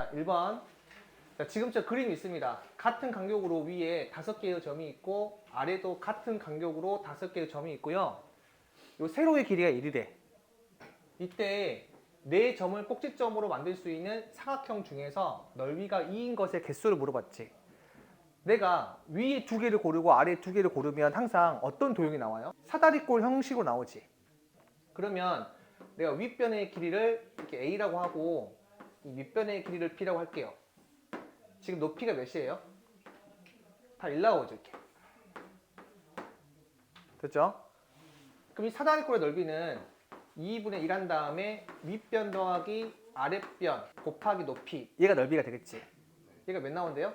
자, 1번. 자, 지금처럼 그림이 있습니다. 같은 간격으로 위에 5개의 점이 있고 아래도 같은 간격으로 5개의 점이 있고요. 요 세로의 길이가 1이래. 이때 네 점을 꼭지점으로 만들 수 있는 사각형 중에서 넓이가 2인 것의 개수를 물어봤지. 내가 위에 2개를 고르고 아래에 2개를 고르면 항상 어떤 도형이 나와요? 사다리꼴 형식으로 나오지. 그러면 내가 윗변의 길이를 이렇게 A라고 하고 이 밑변의 길이를 B라고 할게요. 지금 높이가 몇이에요? 다 1 나오죠, 이렇게. 됐죠? 그럼 이 사다리꼴의 넓이는 2분의 1 한 다음에 윗변 더하기 아랫변 곱하기 높이. 얘가 넓이가 되겠지. 얘가 몇 나온대요?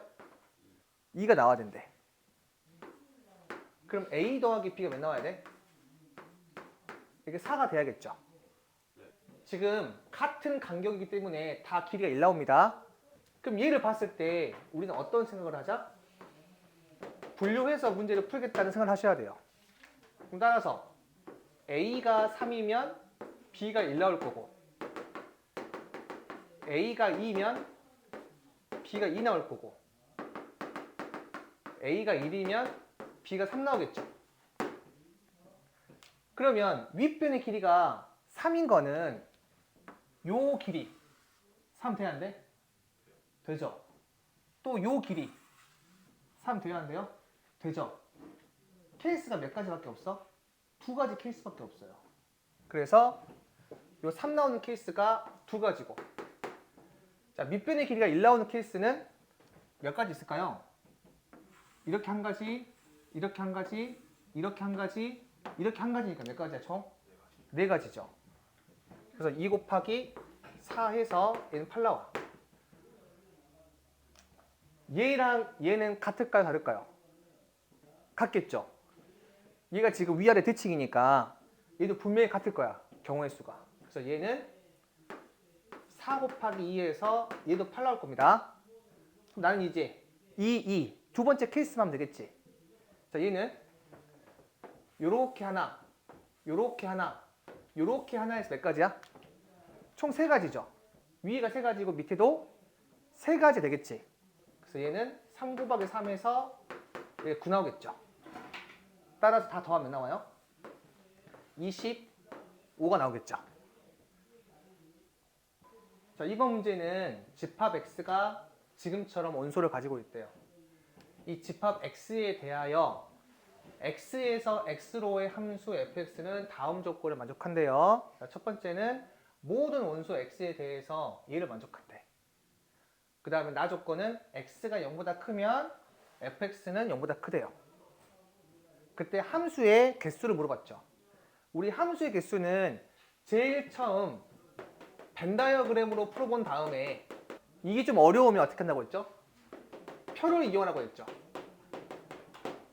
2가 나와야 된대. 그럼 A 더하기 B가 몇 나와야 돼? 이게 4가 돼야겠죠. 지금 같은 간격이기 때문에 다 길이가 1 나옵니다. 그럼 얘를 봤을 때 우리는 어떤 생각을 하자? 분류해서 문제를 풀겠다는 생각을 하셔야 돼요. 그럼 따라서 A가 3이면 B가 1 나올 거고 A가 2면 B가 2 나올 거고 A가 1이면 B가 3 나오겠죠. 그러면 윗변의 길이가 3인 거는 요 길이 3 돼야 안 돼? 되죠. 또 요 길이 3 돼야 안 돼요? 되죠. 케이스가 몇 가지밖에 없어? 2가지 케이스밖에 없어요. 그래서 요 3 나오는 케이스가 2가지고 자, 밑변의 길이가 1 나오는 케이스는 몇 가지 있을까요? 이렇게 한 가지, 이렇게 한 가지, 이렇게 한 가지, 이렇게 한 가지니까 몇 가지야 총? 4가지죠. 그래서 2 곱하기 4 해서 얘는 8 나와. 얘랑 얘는 같을까요? 다를까요? 같겠죠. 얘가 지금 위아래 대칭이니까 얘도 분명히 같을 거야. 경우의 수가. 그래서 얘는 4 곱하기 2에서 얘도 8 나올 겁니다. 그럼 나는 이제 2 두 번째 케이스만 하면 되겠지. 자, 얘는 요렇게 하나, 요렇게 하나, 요렇게 하나에서 몇 가지야? 총 3가지죠. 위에가 3가지고 밑에도 3가지 되겠지. 그래서 얘는 3 곱하기 3에서 9 나오겠죠. 따라서 다 더하면 몇 나와요? 25가 나오겠죠. 자, 이번 문제는 집합 x가 지금처럼 원소를 가지고 있대요. 이 집합 x에 대하여 x에서 x로의 함수 fx는 다음 조건을 만족한대요. 자, 첫 번째는 모든 원소 x에 대해서 얘를 만족한대. 그 다음에 나 조건은 x가 0보다 크면 fx는 0보다 크대요. 그때 함수의 개수를 물어봤죠. 우리 함수의 개수는 제일 처음 벤 다이어그램으로 풀어본 다음에 이게 좀 어려우면 어떻게 한다고 했죠? 표를 이용하라고 했죠.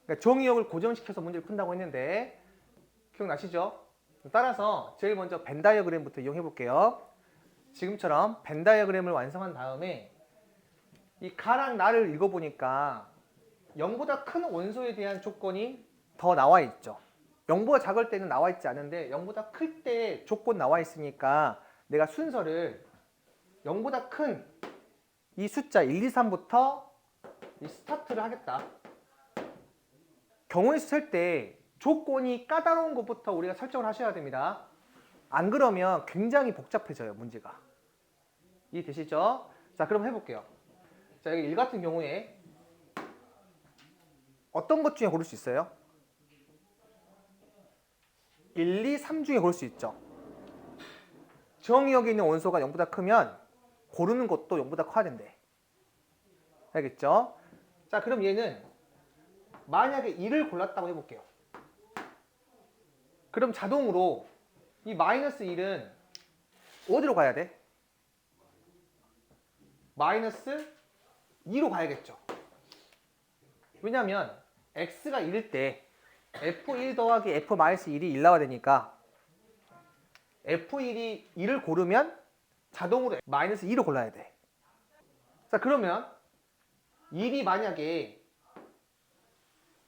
그러니까 정의역을 고정시켜서 문제를 푼다고 했는데 기억나시죠? 따라서 제일 먼저 벤 다이어그램부터 이용해 볼게요. 지금처럼 벤 다이어그램을 완성한 다음에 이 가랑 나를 읽어보니까 0보다 큰 원소에 대한 조건이 더 나와 있죠. 0보다 작을 때는 나와 있지 않은데 0보다 클 때 조건 나와 있으니까 내가 순서를 0보다 큰 이 숫자 1, 2, 3부터 이 스타트를 하겠다. 경우의 수 셀 때 조건이 까다로운 것부터 우리가 설정을 하셔야 됩니다. 안 그러면 굉장히 복잡해져요, 문제가. 이해되시죠? 자, 그럼 해볼게요. 자, 여기 1 같은 경우에 어떤 것 중에 고를 수 있어요? 1, 2, 3 중에 고를 수 있죠. 정의역에 있는 원소가 0보다 크면 고르는 것도 0보다 커야 된대. 알겠죠? 자, 그럼 얘는 만약에 1을 골랐다고 해볼게요. 그럼 자동으로 이 마이너스 1은 어디로 가야 돼? 마이너스 2로 가야겠죠. 왜냐면 x가 1일 때 f1 더하기 f-1이 1 나와야 되니까 f1이 1을 고르면 자동으로 마이너스 2를 골라야 돼. 자, 그러면 1이 만약에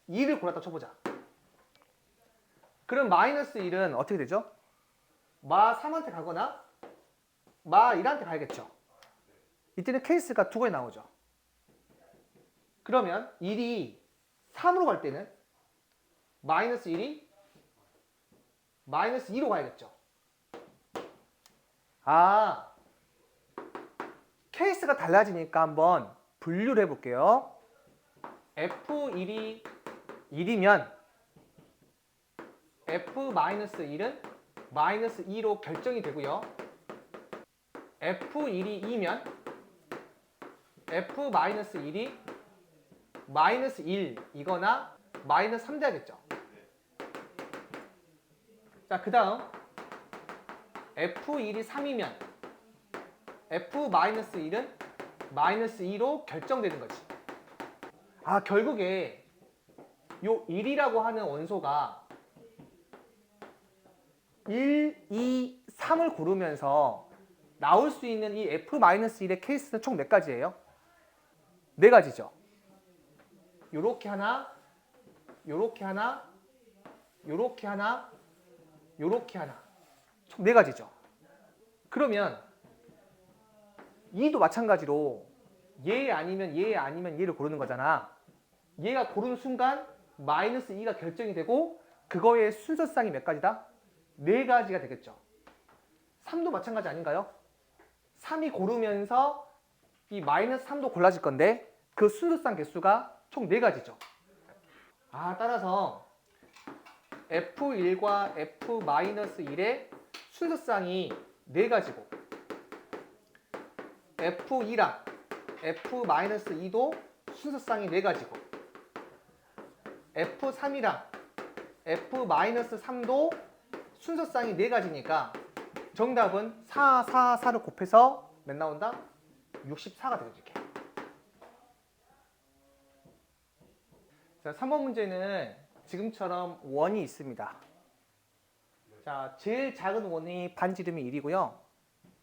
2를 골랐다고 쳐보자. 그럼 마이너스 1은 어떻게 되죠? 마 3한테 가거나 마 1한테 가야겠죠. 이때는 케이스가 두 가지 나오죠. 그러면 1이 3으로 갈 때는 마이너스 1이 마이너스 2로 가야겠죠. 아, 케이스가 달라지니까 한번 분류를 해볼게요. F1이 1이면 F-1은 마이너스 2로 결정이 되고요. F1이 2면 F-1이 마이너스 1이거나 마이너스 3 돼야겠죠. 자, 그 다음 F1이 3이면 F-1은 마이너스 2로 결정되는 거지. 아, 결국에 요 1이라고 하는 원소가 1, 2, 3을 고르면서 나올 수 있는 이 F-1의 케이스는 총 몇 가지예요? 네 가지죠. 요렇게 하나, 요렇게 하나, 요렇게 하나, 요렇게 하나. 총 네 가지죠. 그러면 2도 마찬가지로 얘 아니면 얘 아니면 얘를 고르는 거잖아. 얘가 고르는 순간 마이너스 2가 결정이 되고 그거의 순서쌍이 몇 가지다? 네 가지가 되겠죠. 3도 마찬가지 아닌가요? 3이 고르면서 이 마이너스 3도 골라질 건데 그 순서쌍 개수가 총 네 가지죠. 아, 따라서 F1과 F-1의 순서쌍이 네 가지고 F2랑 F-2도 순서쌍이 네 가지고 F3이랑 F-3도 순서쌍이 네 가지니까 정답은 4, 4, 4를 곱해서 몇 나온다? 64가 되죠. 이렇게. 자, 3번 문제는 지금처럼 원이 있습니다. 자, 제일 작은 원이 반지름이 1이고요.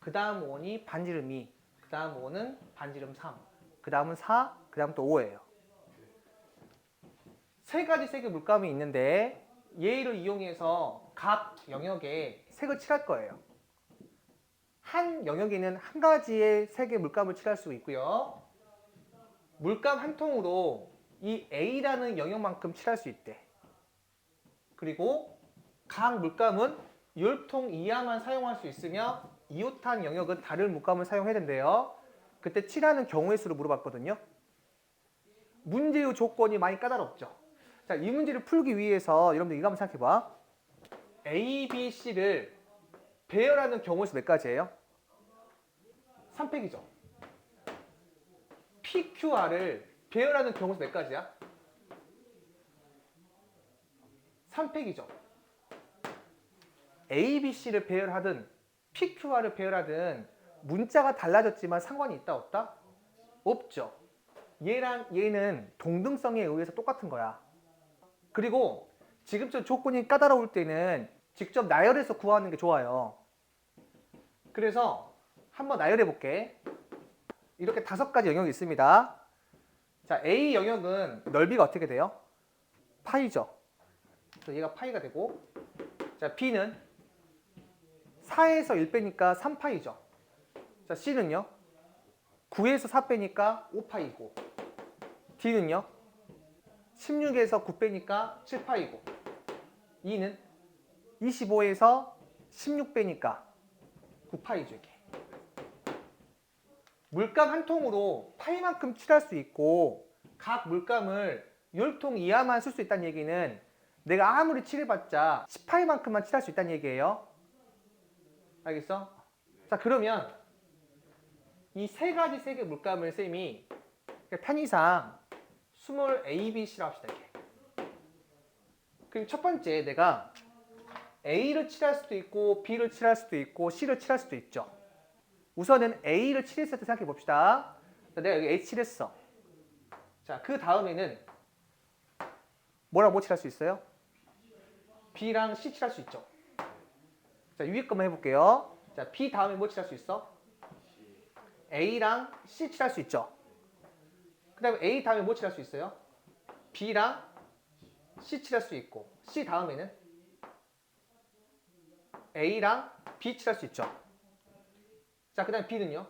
그 다음 원이 반지름 2, 그 다음 원은 반지름 3, 그 다음은 4, 그 다음 또 5예요. 세 가지 색의 물감이 있는데 얘를 이용해서 각 영역에 색을 칠할 거예요. 한 영역에는 한 가지의 색의 물감을 칠할 수 있고요. 물감 한 통으로 이 A라는 영역만큼 칠할 수 있대. 그리고 각 물감은 율통 이하만 사용할 수 있으며 이웃한 영역은 다른 물감을 사용해야 된대요. 그때 칠하는 경우의 수를 물어봤거든요. 문제의 조건이 많이 까다롭죠. 자, 이 문제를 풀기 위해서 여러분들 이거 한번 생각해봐. A, B, C를 배열하는 경우의 수 몇 가지예요? 3팩이죠. P, Q, R을 배열하는 경우의 수 몇 가지야? 3팩이죠. A, B, C를 배열하든 P, Q, R을 배열하든 문자가 달라졌지만 상관이 있다 없다? 없죠. 얘랑 얘는 동등성에 의해서 똑같은 거야. 그리고 지금처럼 조건이 까다로울 때는 직접 나열해서 구하는 게 좋아요. 그래서 한번 나열해 볼게. 이렇게 5가지 영역이 있습니다. 자, A 영역은 넓이가 어떻게 돼요? 파이죠. 그래서 얘가 파이가 되고, 자, B는 4에서 1 빼니까 3파이죠. 자, C는요? 9에서 4 빼니까 5파이고, D는요? 16에서 9 빼니까 7파이고, E는 25에서 16 빼니까 9파이죠. 이렇게. 물감 한 통으로 파이만큼 칠할 수 있고 각 물감을 율통 이하만 쓸 수 있다는 얘기는 내가 아무리 칠해봤자 10파이만큼만 칠할 수 있다는 얘기예요. 알겠어? 자, 그러면 이 세 가지 색의 물감을 쌤이 편의상 스몰 A, B, C라고 합시다. 이렇게. 그럼 첫 번째 내가 A를 칠할 수도 있고 B를 칠할 수도 있고 C를 칠할 수도 있죠. 우선은 A를 칠했을 때 생각해 봅시다. 자, 내가 여기 A 칠했어. 자, 그 다음에는 뭐랑 뭐 칠할 수 있어요? B랑 C 칠할 수 있죠. 자, 위에 것만 해볼게요. 자, B 다음에 뭐 칠할 수 있어? A랑 C 칠할 수 있죠. 그 다음에 A 다음에 뭐 칠할 수 있어요? B랑 C 칠할 수 있고, C 다음에는 A랑 B 칠할 수 있죠. 자, 그 다음에 B는요?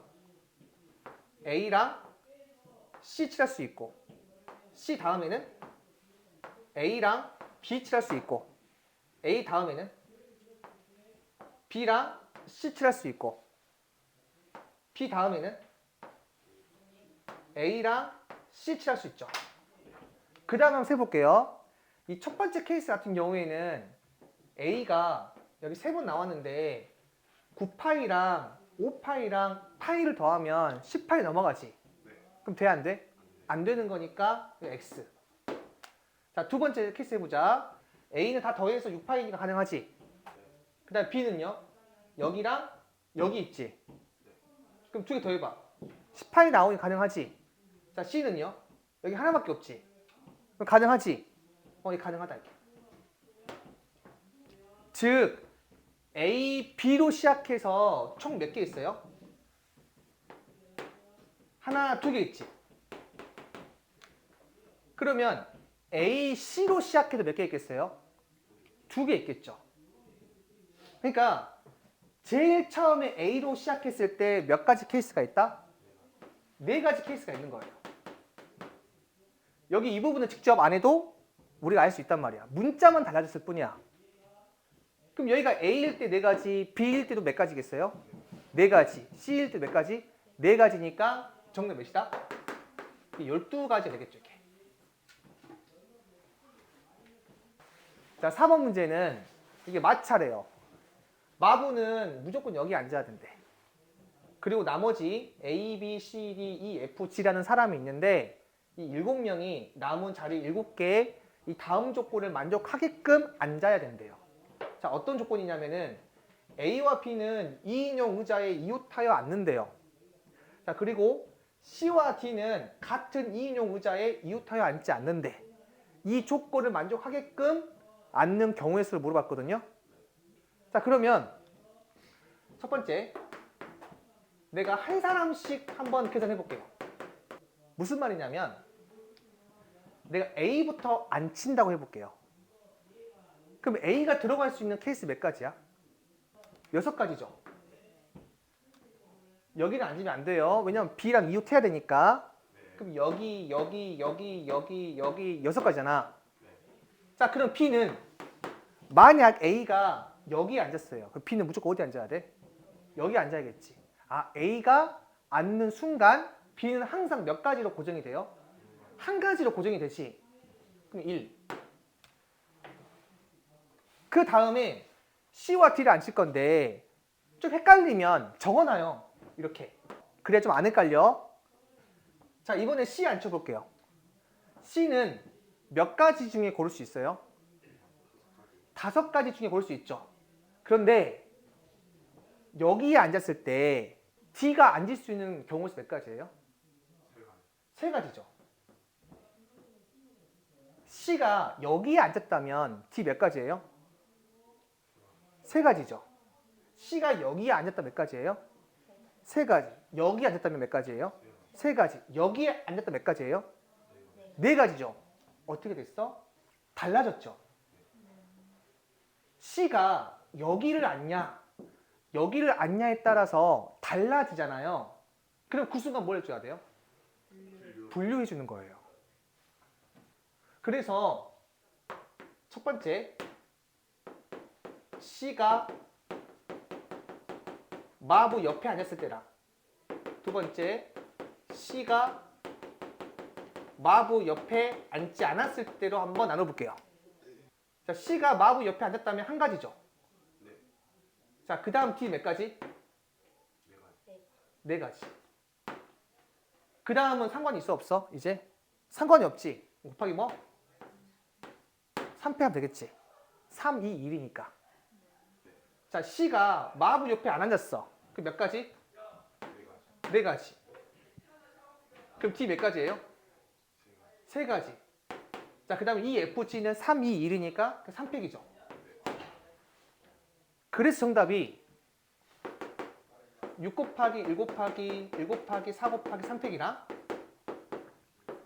A랑 C 칠할 수 있고 C 다음에는 A랑 B 칠할 수 있고 A 다음에는 B랑 C 칠할 수 있고 B 다음에는 A랑 C 칠할 수 있죠. 그 다음 한번 세볼게요. 이 첫 번째 케이스 같은 경우에는 A가 여기 3번 나왔는데 9파이랑 5파이랑 파이를 더하면 10파이 넘어가지. 그럼 돼, 안 돼? 안 되는 거니까 X. 자, 두 번째 케이스 해보자. A는 다 더해서 6파이니까 가능하지. 그 다음 B는요. 여기랑 여기 있지. 그럼 두 개 더해봐. 10파이 나오니 가능하지. 자, C는요. 여기 하나밖에 없지. 그럼 가능하지. 이게 가능하다 이게. 즉 A, B로 시작해서 총 몇 개 있어요? 하나, 두 개 있지. 그러면 A, C로 시작해서 몇 개 있겠어요? 두 개 있겠죠. 그러니까 제일 처음에 A로 시작했을 때 몇 가지 케이스가 있다? 네 가지 케이스가 있는 거예요. 여기 이 부분은 직접 안 해도 우리가 알 수 있단 말이야. 문자만 달라졌을 뿐이야. 그럼 여기가 A일 때 네 가지, B일 때도 몇 가지겠어요? 네 가지. C일 때 몇 가지? 네 가지니까 정답 몇이다? 12가지 되겠죠, 이렇게. 자, 4번 문제는 이게 마차래요. 마부는 무조건 여기 앉아야 된대. 그리고 나머지 A, B, C, D, E, F, G라는 사람이 있는데 이 7명이 남은 자리 7개에 이 다음 조건을 만족하게끔 앉아야 된대요. 자, 어떤 조건이냐면은 A와 B는 2인용 의자에 이웃하여 앉는데요. 자, 그리고 C와 D는 같은 2인용 의자에 이웃하여 앉지 않는데 이 조건을 만족하게끔 앉는 경우의 수를 물어봤거든요. 자, 그러면 첫 번째 내가 한 사람씩 한번 계산해 볼게요. 무슨 말이냐면 내가 A부터 안 친다고 해볼게요. 그럼 A가 들어갈 수 있는 케이스 몇 가지야? 6가지죠. 여기는 앉으면 안 돼요. 왜냐면 B랑 이웃해야 되니까. 그럼 여기 6가지잖아. 자, 그럼 B는 만약 A가 여기에 앉았어요. 그럼 B는 무조건 어디 앉아야 돼? 여기 앉아야겠지. 아, A가 앉는 순간 B는 항상 몇 가지로 고정이 돼요? 한 가지로 고정이 되지. 그럼 1. 그 다음에 C와 D를 앉힐 건데 좀 헷갈리면 적어놔요. 이렇게. 그래야 좀 안 헷갈려. 자, 이번에 C 앉혀볼게요. C는 몇 가지 중에 고를 수 있어요? 5가지 중에 고를 수 있죠. 그런데 여기에 앉았을 때 D가 앉을 수 있는 경우 수 몇 가지예요? 3가지죠. C가 여기에 앉았다면 D 몇 가지예요? 3가지죠. C가 여기에 앉았다면 몇 가지예요? 3가지. 여기에 앉았다면 몇 가지예요? 3가지. 여기에 앉았다면 몇 가지예요? 4가지죠. 어떻게 됐어? 달라졌죠. C가 여기를 앉냐, 여기를 앉냐에 따라서 달라지잖아요. 그럼 그 순간 뭘 해줘야 돼요? 분류해 주는 거예요. 그래서 첫 번째 C가 마부 옆에 앉았을 때랑 두 번째 C가 마부 옆에 앉지 않았을 때로 한번 나눠볼게요. 자, C가 마부 옆에 앉았다면 한 가지죠. 자, 그 다음 D 몇 가지? 4가지. 그 다음은 상관이 있어 없어? 이제? 상관이 없지. 곱하기 뭐? 3패 하면 되겠지. 3, 2, 1이니까. 자, C가 마부 옆에 안 앉았어. 그럼 몇 가지? 4가지. 그럼 D 몇 가지예요? 3가지. 자, 그 다음에 EFG는 3, 2, 1이니까 3팩이죠. 그래서 정답이 6 곱하기 1 곱하기 1 곱하기 4 곱하기 3팩이랑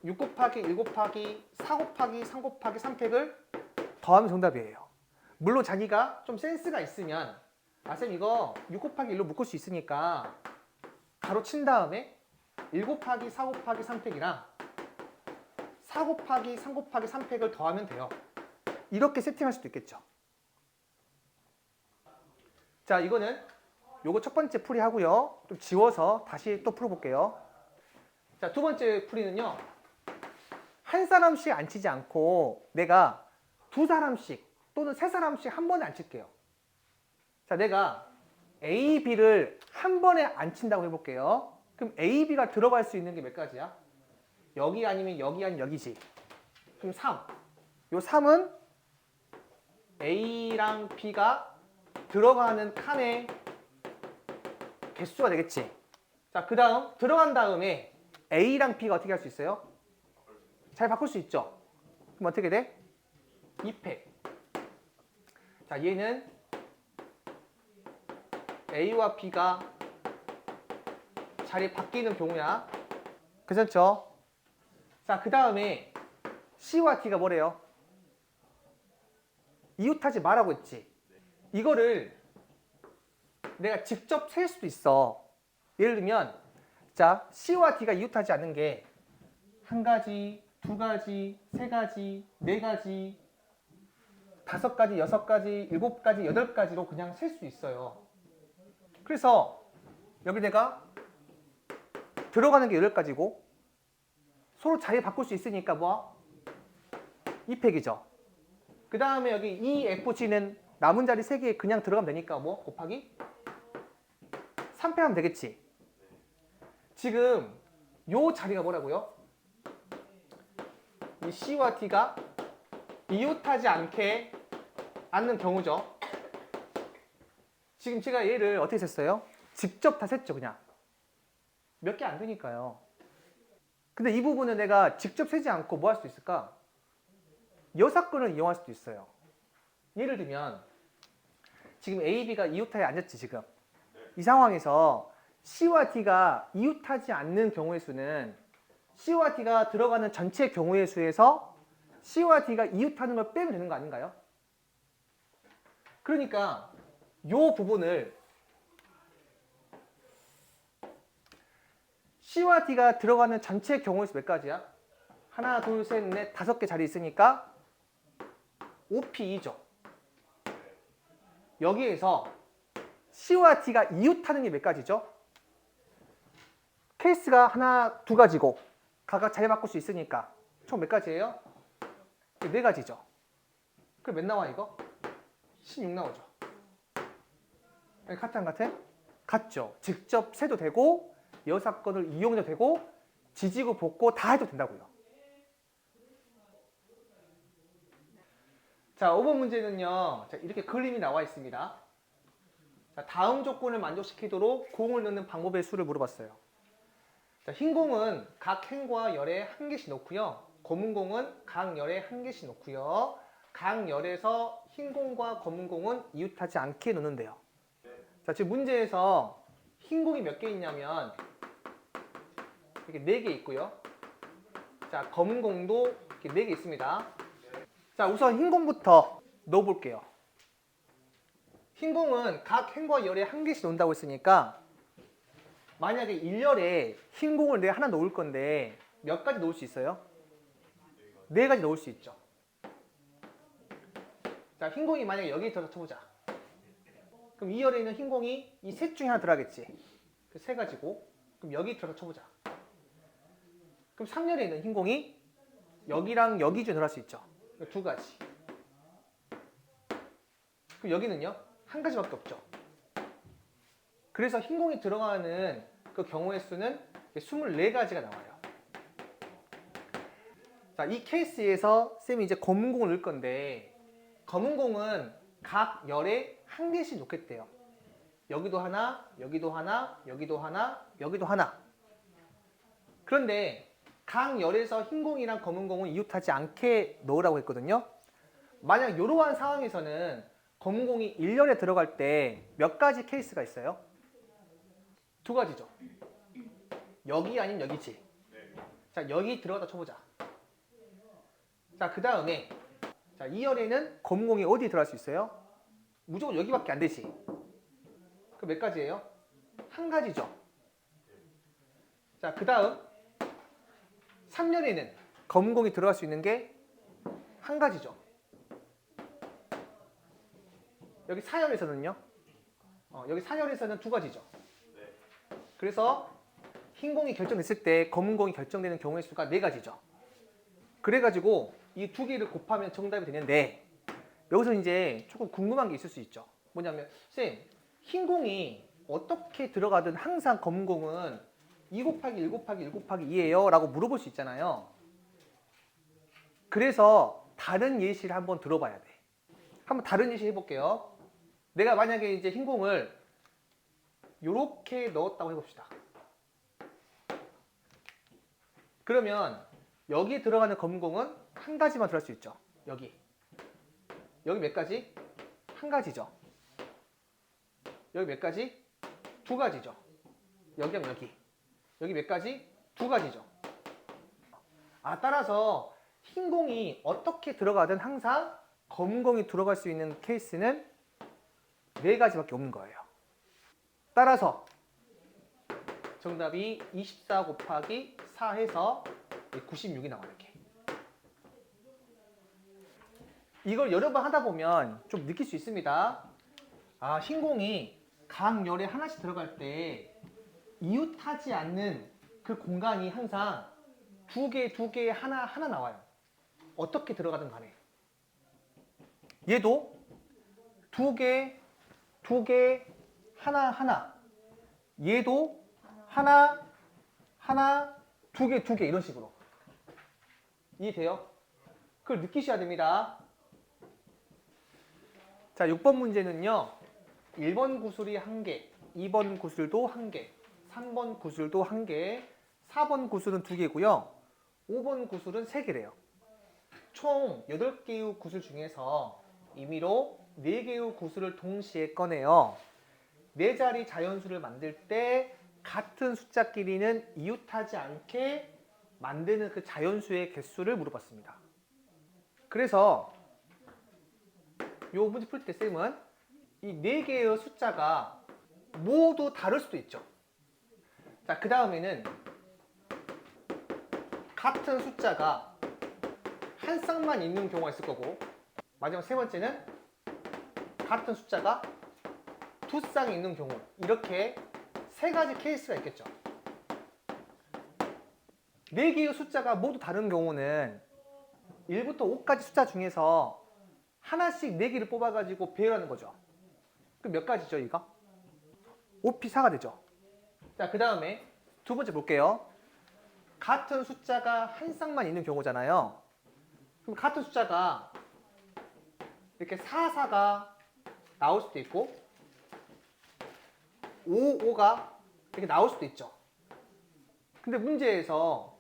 6 곱하기 1 곱하기 4 곱하기 3 곱하기 3팩을 더하면 정답이에요. 물론 자기가 좀 센스가 있으면 아, 쌤 이거 6 곱하기 1로 묶을 수 있으니까 가로 친 다음에 1 곱하기 4 곱하기 3팩이랑 4 곱하기 3 곱하기 3팩을 더하면 돼요. 이렇게 세팅할 수도 있겠죠. 자, 이거는 요거 첫 번째 풀이 하고요. 좀 지워서 다시 또 풀어볼게요. 자, 두 번째 풀이는요. 한 사람씩 앉히지 않고 내가 두 사람씩 또는 세 사람씩 한 번에 앉힐게요. 자, 내가 A, B를 한 번에 앉힌다고 해볼게요. 그럼 A, B가 들어갈 수 있는 게 몇 가지야? 여기 아니면 여기 아니면 여기지. 그럼 3. 요 3은 A랑 B가 들어가는 칸의 개수가 되겠지. 자, 그 다음 들어간 다음에 A랑 B가 어떻게 할 수 있어요? 잘 바꿀 수 있죠. 그럼 어떻게 돼? 2팩. 자, 얘는 A와 B가 자리 바뀌는 경우야. 괜찮죠? 자, 그 다음에 C와 D가 뭐래요? 이웃하지 말라고 했지. 이거를 내가 직접 셀 수도 있어. 예를 들면 자, C와 D가 이웃하지 않는 게 한 가지, 두 가지, 세 가지, 네 가지, 5가지, 6가지, 7가지, 8가지로 그냥 셀 수 있어요. 그래서 여기 내가 들어가는 게 8가지고 서로 자리 바꿀 수 있으니까 뭐? 2팩이죠. 그 다음에 여기 EFG는 남은 자리 3개에 그냥 들어가면 되니까 뭐? 곱하기 3팩 하면 되겠지. 지금 요 자리가 뭐라고요? 이 C와 D가 이웃하지 않는 경우죠. 지금 제가 얘를 어떻게 셌어요? 직접 다 셌죠, 그냥. 몇 개 안 되니까요. 근데 이 부분은 내가 직접 세지 않고 뭐 할 수 있을까? 여사건을 이용할 수도 있어요. 예를 들면 지금 A, B가 이웃하에 앉았지, 지금. 이 상황에서 C와 D가 이웃하지 않는 경우의 수는 C와 D가 들어가는 전체 경우의 수에서 C와 D가 이웃하는 걸 빼면 되는 거 아닌가요? 그러니까 이 부분을 C와 D가 들어가는 전체 경우의 수 몇 가지야? 하나, 둘, 셋, 넷, 5개 자리 있으니까 5P2죠. 여기에서 C와 D가 이웃하는 게 몇 가지죠? 케이스가 하나, 두 가지고 각각 자리 바꿀 수 있으니까 총 몇 가지예요? 4가지죠. 그럼 몇 나와 이거? 16 나오죠. 같아 안 같아? 같죠. 직접 세도 되고 여사건을 이용해도 되고 지지고 볶고 다 해도 된다고요. 자, 5번 문제는요. 자, 이렇게 그림이 나와 있습니다. 자, 다음 조건을 만족시키도록 공을 넣는 방법의 수를 물어봤어요. 자, 흰 공은 각 행과 열에 1개씩 놓고요. 검은 공은 각 열에 1개씩 놓고요. 각 열에서 흰 공과 검은 공은 이웃하지 않게 놓는데요. 자, 지금 문제에서 흰 공이 몇 개 있냐면 이렇게 4개 있고요. 자, 검은 공도 이렇게 4개 있습니다. 자, 우선 흰 공부터 넣어볼게요. 흰 공은 각 행과 열에 1개씩 놓는다고 했으니까 만약에 1열에 흰 공을 내가 하나 놓을 건데 몇 가지 놓을 수 있어요? 4가지 놓을 수 있죠. 자, 흰 공이 만약에 여기 들어서 쳐보자. 그럼 2열에 있는 흰 공이 이 셋 중에 하나 들어가겠지. 그 3가지고. 그럼 여기 들어서 쳐보자. 그럼 3열에 있는 흰 공이 여기랑 여기 중에 들어갈 수 있죠. 2가지. 그럼 여기는요? 1가지밖에 없죠. 그래서 흰 공이 들어가는 그 경우의 수는 24가지가 나와요. 자, 이 케이스에서 쌤이 이제 검은 공을 넣을 건데 검은 공은 각 열에 1개씩 놓겠대요. 여기도 하나, 여기도 하나, 여기도 하나, 여기도 하나. 그런데 각 열에서 흰 공이랑 검은 공은 이웃하지 않게 넣으라고 했거든요. 만약 이러한 상황에서는 검은 공이 1열에 들어갈 때 몇 가지 케이스가 있어요? 2가지죠. 여기 아니면 여기지. 자, 여기 들어가다 쳐보자. 자, 그 다음에 자, 2열에는 검은 공이 어디 들어갈 수 있어요? 무조건 여기밖에 안 되지. 그 몇 가지예요? 1가지죠. 자, 그 다음 3열에는 검은공이 들어갈 수 있는 게 한 가지죠. 여기 4열에서는요. 여기 4열에서는 두 가지죠. 그래서 흰 공이 결정됐을 때 검은 공이 결정되는 경우의 수가 네 가지죠. 그래가지고 이 두 개를 곱하면 정답이 되는데 여기서 이제 조금 궁금한 게 있을 수 있죠. 뭐냐면 쌤, 흰 공이 어떻게 들어가든 항상 검은 공은 2 곱하기 1 곱하기 1 곱하기 2예요 라고 물어볼 수 있잖아요. 그래서 다른 예시를 한번 들어봐야 돼. 한번 다른 예시 해볼게요. 내가 만약에 이제 흰 공을 이렇게 넣었다고 해봅시다. 그러면 여기에 들어가는 검은 공은 한 가지만 들어갈 수 있죠. 여기 몇 가지? 한 가지죠. 여기 몇 가지? 두 가지죠. 여기랑 여기 몇 가지? 두 가지죠. 따라서 흰 공이 어떻게 들어가든 항상 검은 공이 들어갈 수 있는 케이스는 네 가지밖에 없는 거예요. 따라서 정답이 24 곱하기 4 해서 96이 나와요. 이렇게. 이걸 여러 번 하다 보면 좀 느낄 수 있습니다. 흰 공이 각 열에 하나씩 들어갈 때 이웃하지 않는 그 공간이 항상 두 개, 하나 나와요. 어떻게 들어가든 간에. 얘도 두 개, 하나. 얘도 하나, 두 개 이런 식으로. 이해돼요? 그걸 느끼셔야 됩니다. 자, 6번 문제는요. 1번 구슬이 1개, 2번 구슬도 1개, 3번 구슬도 1개, 4번 구슬은 2개고요. 5번 구슬은 3개래요. 총 8개의 구슬 중에서 임의로 4개의 구슬을 동시에 꺼내요. 4자리 자연수를 만들 때 같은 숫자끼리는 이웃하지 않게 만드는 그 자연수의 개수를 물어봤습니다. 그래서 이 문제 풀 때 쌤은 이 4개의 숫자가 모두 다를 수도 있죠. 자, 그 다음에는 같은 숫자가 한 쌍만 있는 경우가 있을 거고, 마지막 세 번째는 같은 숫자가 두 쌍이 있는 경우, 이렇게 세 가지 케이스가 있겠죠. 4개의 숫자가 모두 다른 경우는 1부터 5까지 숫자 중에서 하나씩 4개를 뽑아가지고 배열하는 거죠. 그럼 몇 가지죠, 이거? 5P4가 되죠. 자, 그 다음에 두 번째 볼게요. 같은 숫자가 한 쌍만 있는 경우잖아요. 그럼 같은 숫자가 이렇게 4가 나올 수도 있고 5가 이렇게 나올 수도 있죠. 근데 문제에서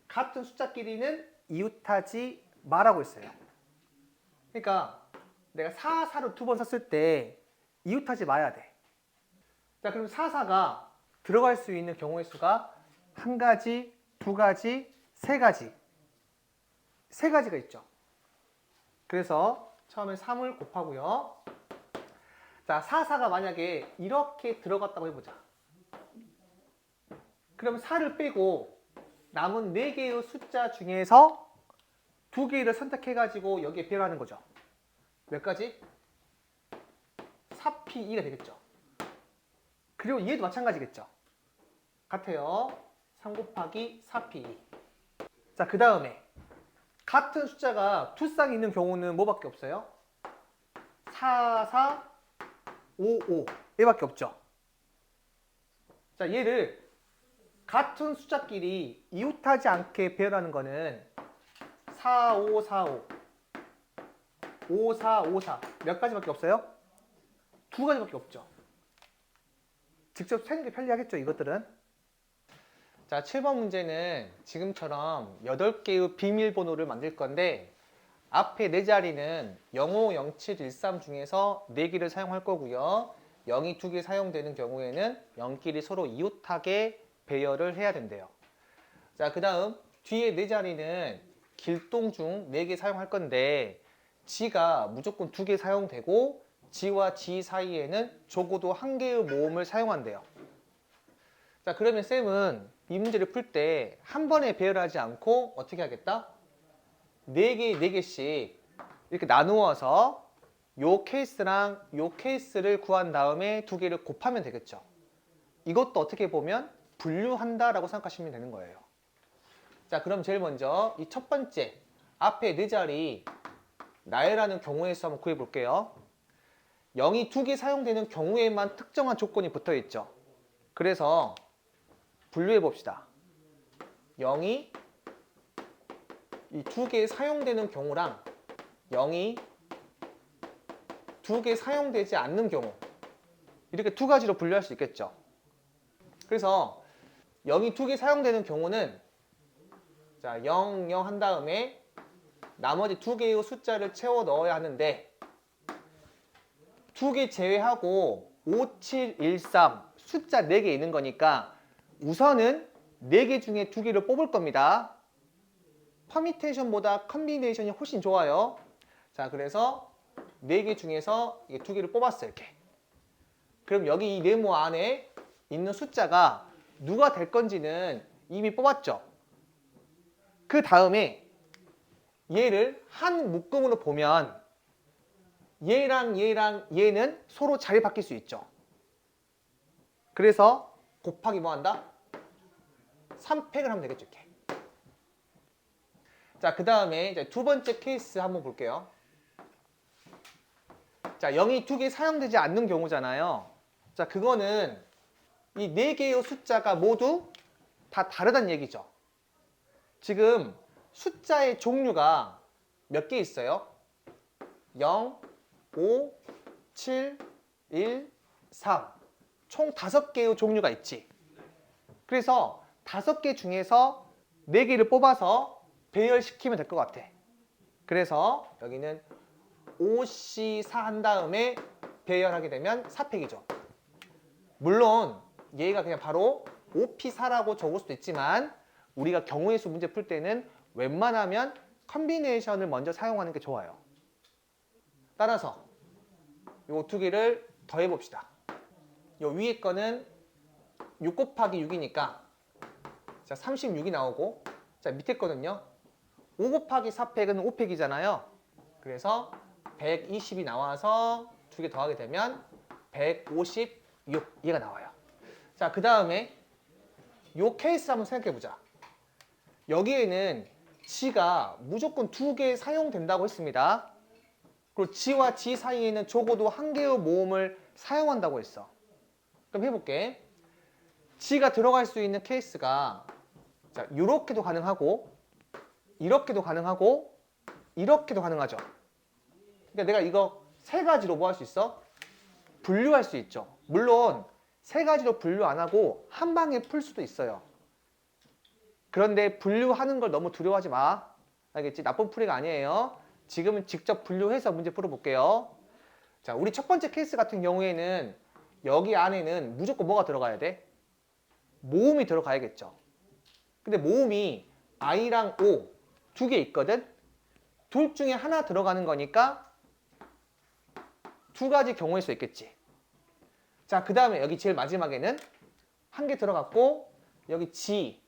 같은 숫자끼리는 이웃하지 마라고 했어요. 그러니까 내가 4를 두 번 썼을 때 이웃하지 마야 돼. 자, 그럼 4가 들어갈 수 있는 경우의 수가 한 가지, 두 가지, 세 가지. 세 가지가 있죠. 그래서 처음에 3을 곱하고요. 자, 4가 만약에 이렇게 들어갔다고 해보자. 그럼 4를 빼고 남은 4개의 숫자 중에서 2개를 선택해가지고 여기에 배열하는 거죠. 몇 가지? 4P2가 되겠죠. 그리고 얘도 마찬가지겠죠. 같아요. 3 곱하기 4P2. 자, 그 다음에 같은 숫자가 두 쌍이 있는 경우는 뭐밖에 없어요? 4, 5 얘밖에 없죠. 자, 얘를 같은 숫자끼리 이웃하지 않게 배열하는 거는 4, 5, 4 몇 가지밖에 없어요? 두 가지밖에 없죠. 직접 세는 게 편리하겠죠, 이것들은. 자, 7번 문제는 지금처럼 8개의 비밀번호를 만들 건데 앞에 4자리는 05, 07, 13 중에서 4개를 사용할 거고요. 0이 2개 사용되는 경우에는 0끼리 서로 이웃하게 배열을 해야 된대요. 자, 그 다음 뒤에 4자리는 길동 중 4개 사용할 건데 지가 무조건 2개 사용되고 지와 지 사이에는 적어도 1개의 모음을 사용한대요. 자, 그러면 쌤은 이 문제를 풀 때 한 번에 배열하지 않고 어떻게 하겠다? 4개, 4개씩 이렇게 나누어서 요 케이스랑 요 케이스를 구한 다음에 2개를 곱하면 되겠죠. 이것도 어떻게 보면 분류한다라고 생각하시면 되는 거예요. 자, 그럼 제일 먼저 이 첫 번째 앞에 4자리 나열하는 경우의 수 한번 구해 볼게요. 0이 2개 사용되는 경우에만 특정한 조건이 붙어 있죠. 그래서 분류해 봅시다. 0이 이 2개 사용되는 경우랑 0이 2개 사용되지 않는 경우, 이렇게 2가지로 분류할 수 있겠죠. 그래서 0이 2개 사용되는 경우는 자, 0, 0 한 다음에 나머지 2개의 숫자를 채워 넣어야 하는데 2개 제외하고 5, 7, 1, 3 숫자 4개 있는 거니까 우선은 4개 중에 2개를 뽑을 겁니다. 퍼미테이션보다 컨비네이션이 훨씬 좋아요. 자, 그래서 4개 중에서 2개를 뽑았어요. 이렇게. 그럼 여기 이 네모 안에 있는 숫자가 누가 될 건지는 이미 뽑았죠. 그 다음에 얘를 한 묶음으로 보면 얘랑 얘랑 얘는 서로 자리 바뀔 수 있죠. 그래서 곱하기 뭐 한다? 3팩을 하면 되겠죠. 이렇게. 자, 그 다음에 이제 두 번째 케이스 한번 볼게요. 자, 0이 2개 사용되지 않는 경우잖아요. 자, 그거는 이 4개의 숫자가 모두 다 다르다는 얘기죠. 지금 숫자의 종류가 몇 개 있어요? 0, 5, 7, 1, 3. 총 5개의 종류가 있지. 그래서 5개 중에서 4개를 뽑아서 배열시키면 될 것 같아. 그래서 여기는 5C4 한 다음에 배열하게 되면 4팩이죠. 물론 얘가 그냥 바로 5P4라고 적을 수도 있지만 우리가 경우의 수 문제 풀 때는 웬만하면 컨비네이션을 먼저 사용하는 게 좋아요. 따라서 요 2개를 더해 봅시다. 요 위에 거는 6 곱하기 6이니까 자, 36이 나오고, 자, 밑에 거는요 5 곱하기 4팩은 5팩이잖아요. 그래서 120이 나와서 2개 더하게 되면 156 얘가 나와요. 자, 그 다음에 요 케이스 한번 생각해 보자. 여기에는 G가 무조건 2개 사용된다고 했습니다. 그리고 G와 G 사이에는 적어도 1개의 모음을 사용한다고 했어. 그럼 해볼게. G가 들어갈 수 있는 케이스가 자, 이렇게도 가능하고 이렇게도 가능하고 이렇게도 가능하죠. 그러니까 내가 이거 3가지로 뭐 할 수 있어? 분류할 수 있죠. 물론 3가지로 분류 안 하고 한 방에 풀 수도 있어요. 그런데 분류하는 걸 너무 두려워하지 마. 알겠지? 나쁜 풀이가 아니에요. 지금은 직접 분류해서 문제 풀어볼게요. 자, 우리 첫 번째 케이스 같은 경우에는 여기 안에는 무조건 뭐가 들어가야 돼? 모음이 들어가야겠죠. 근데 모음이 I랑 O 2개 있거든? 둘 중에 하나 들어가는 거니까 2가지 경우일 수 있겠지. 자, 그 다음에 여기 제일 마지막에는 1개 들어갔고 여기 G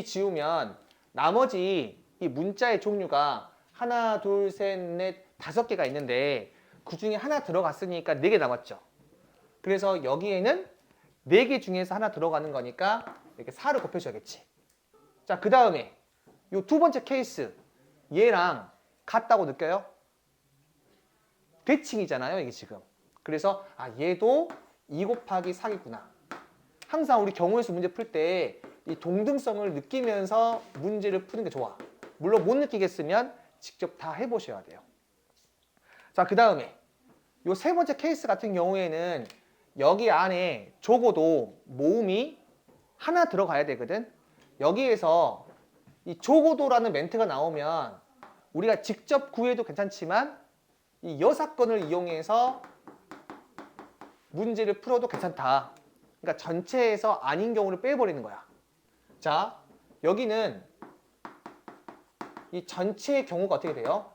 지우면 나머지 이 문자의 종류가 하나, 둘, 셋, 넷, 5개가 있는데 그 중에 하나 들어갔으니까 4개 남았죠. 그래서 여기에는 4개 중에서 하나 들어가는 거니까 이렇게 4를 곱해줘야겠지. 자, 그 다음에 이 두 번째 케이스 얘랑 같다고 느껴요? 대칭이잖아요, 이게 지금. 그래서 얘도 2 곱하기 4겠구나. 항상 우리 경우의 수 문제 풀 때 이 동등성을 느끼면서 문제를 푸는 게 좋아. 물론 못 느끼겠으면 직접 다 해보셔야 돼요. 자, 그 다음에 이 세 번째 케이스 같은 경우에는 여기 안에 적어도 모음이 하나 들어가야 되거든. 여기에서 이 적어도라는 멘트가 나오면 우리가 직접 구해도 괜찮지만 이 여사건을 이용해서 문제를 풀어도 괜찮다. 그러니까 전체에서 아닌 경우를 빼버리는 거야. 자, 여기는 이 전체의 경우가 어떻게 돼요?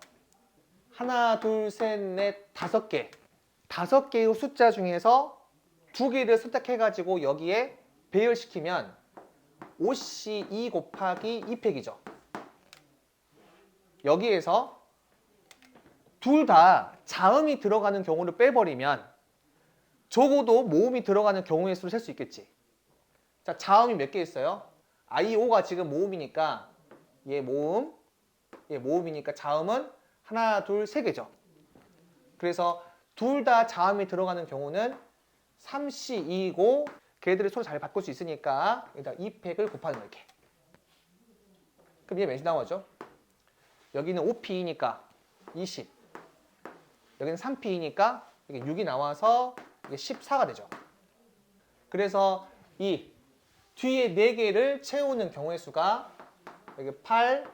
하나, 둘, 셋, 넷, 5개. 5개의 숫자 중에서 2개를 선택해가지고 여기에 배열시키면 5C2 곱하기 2팩이죠. 여기에서 둘 다 자음이 들어가는 경우를 빼버리면 적어도 모음이 들어가는 경우의 수를 셀 수 있겠지. 자, 자음이 몇 개 있어요? IO가 지금 모음이니까 얘 모음이니까 자음은 하나, 둘, 세 개죠. 그래서 둘 다 자음이 들어가는 경우는 3C2이고 걔들이 서로 잘 바꿀 수 있으니까 일단 2팩을 곱하는 거 이렇게. 그럼 얘 몇이 나오죠? 여기는 5P이니까 20. 여기는 3P이니까 이게 6이 나와서 이게 14가 되죠. 그래서 이 뒤에 4개를 채우는 경우의 수가 여기 8,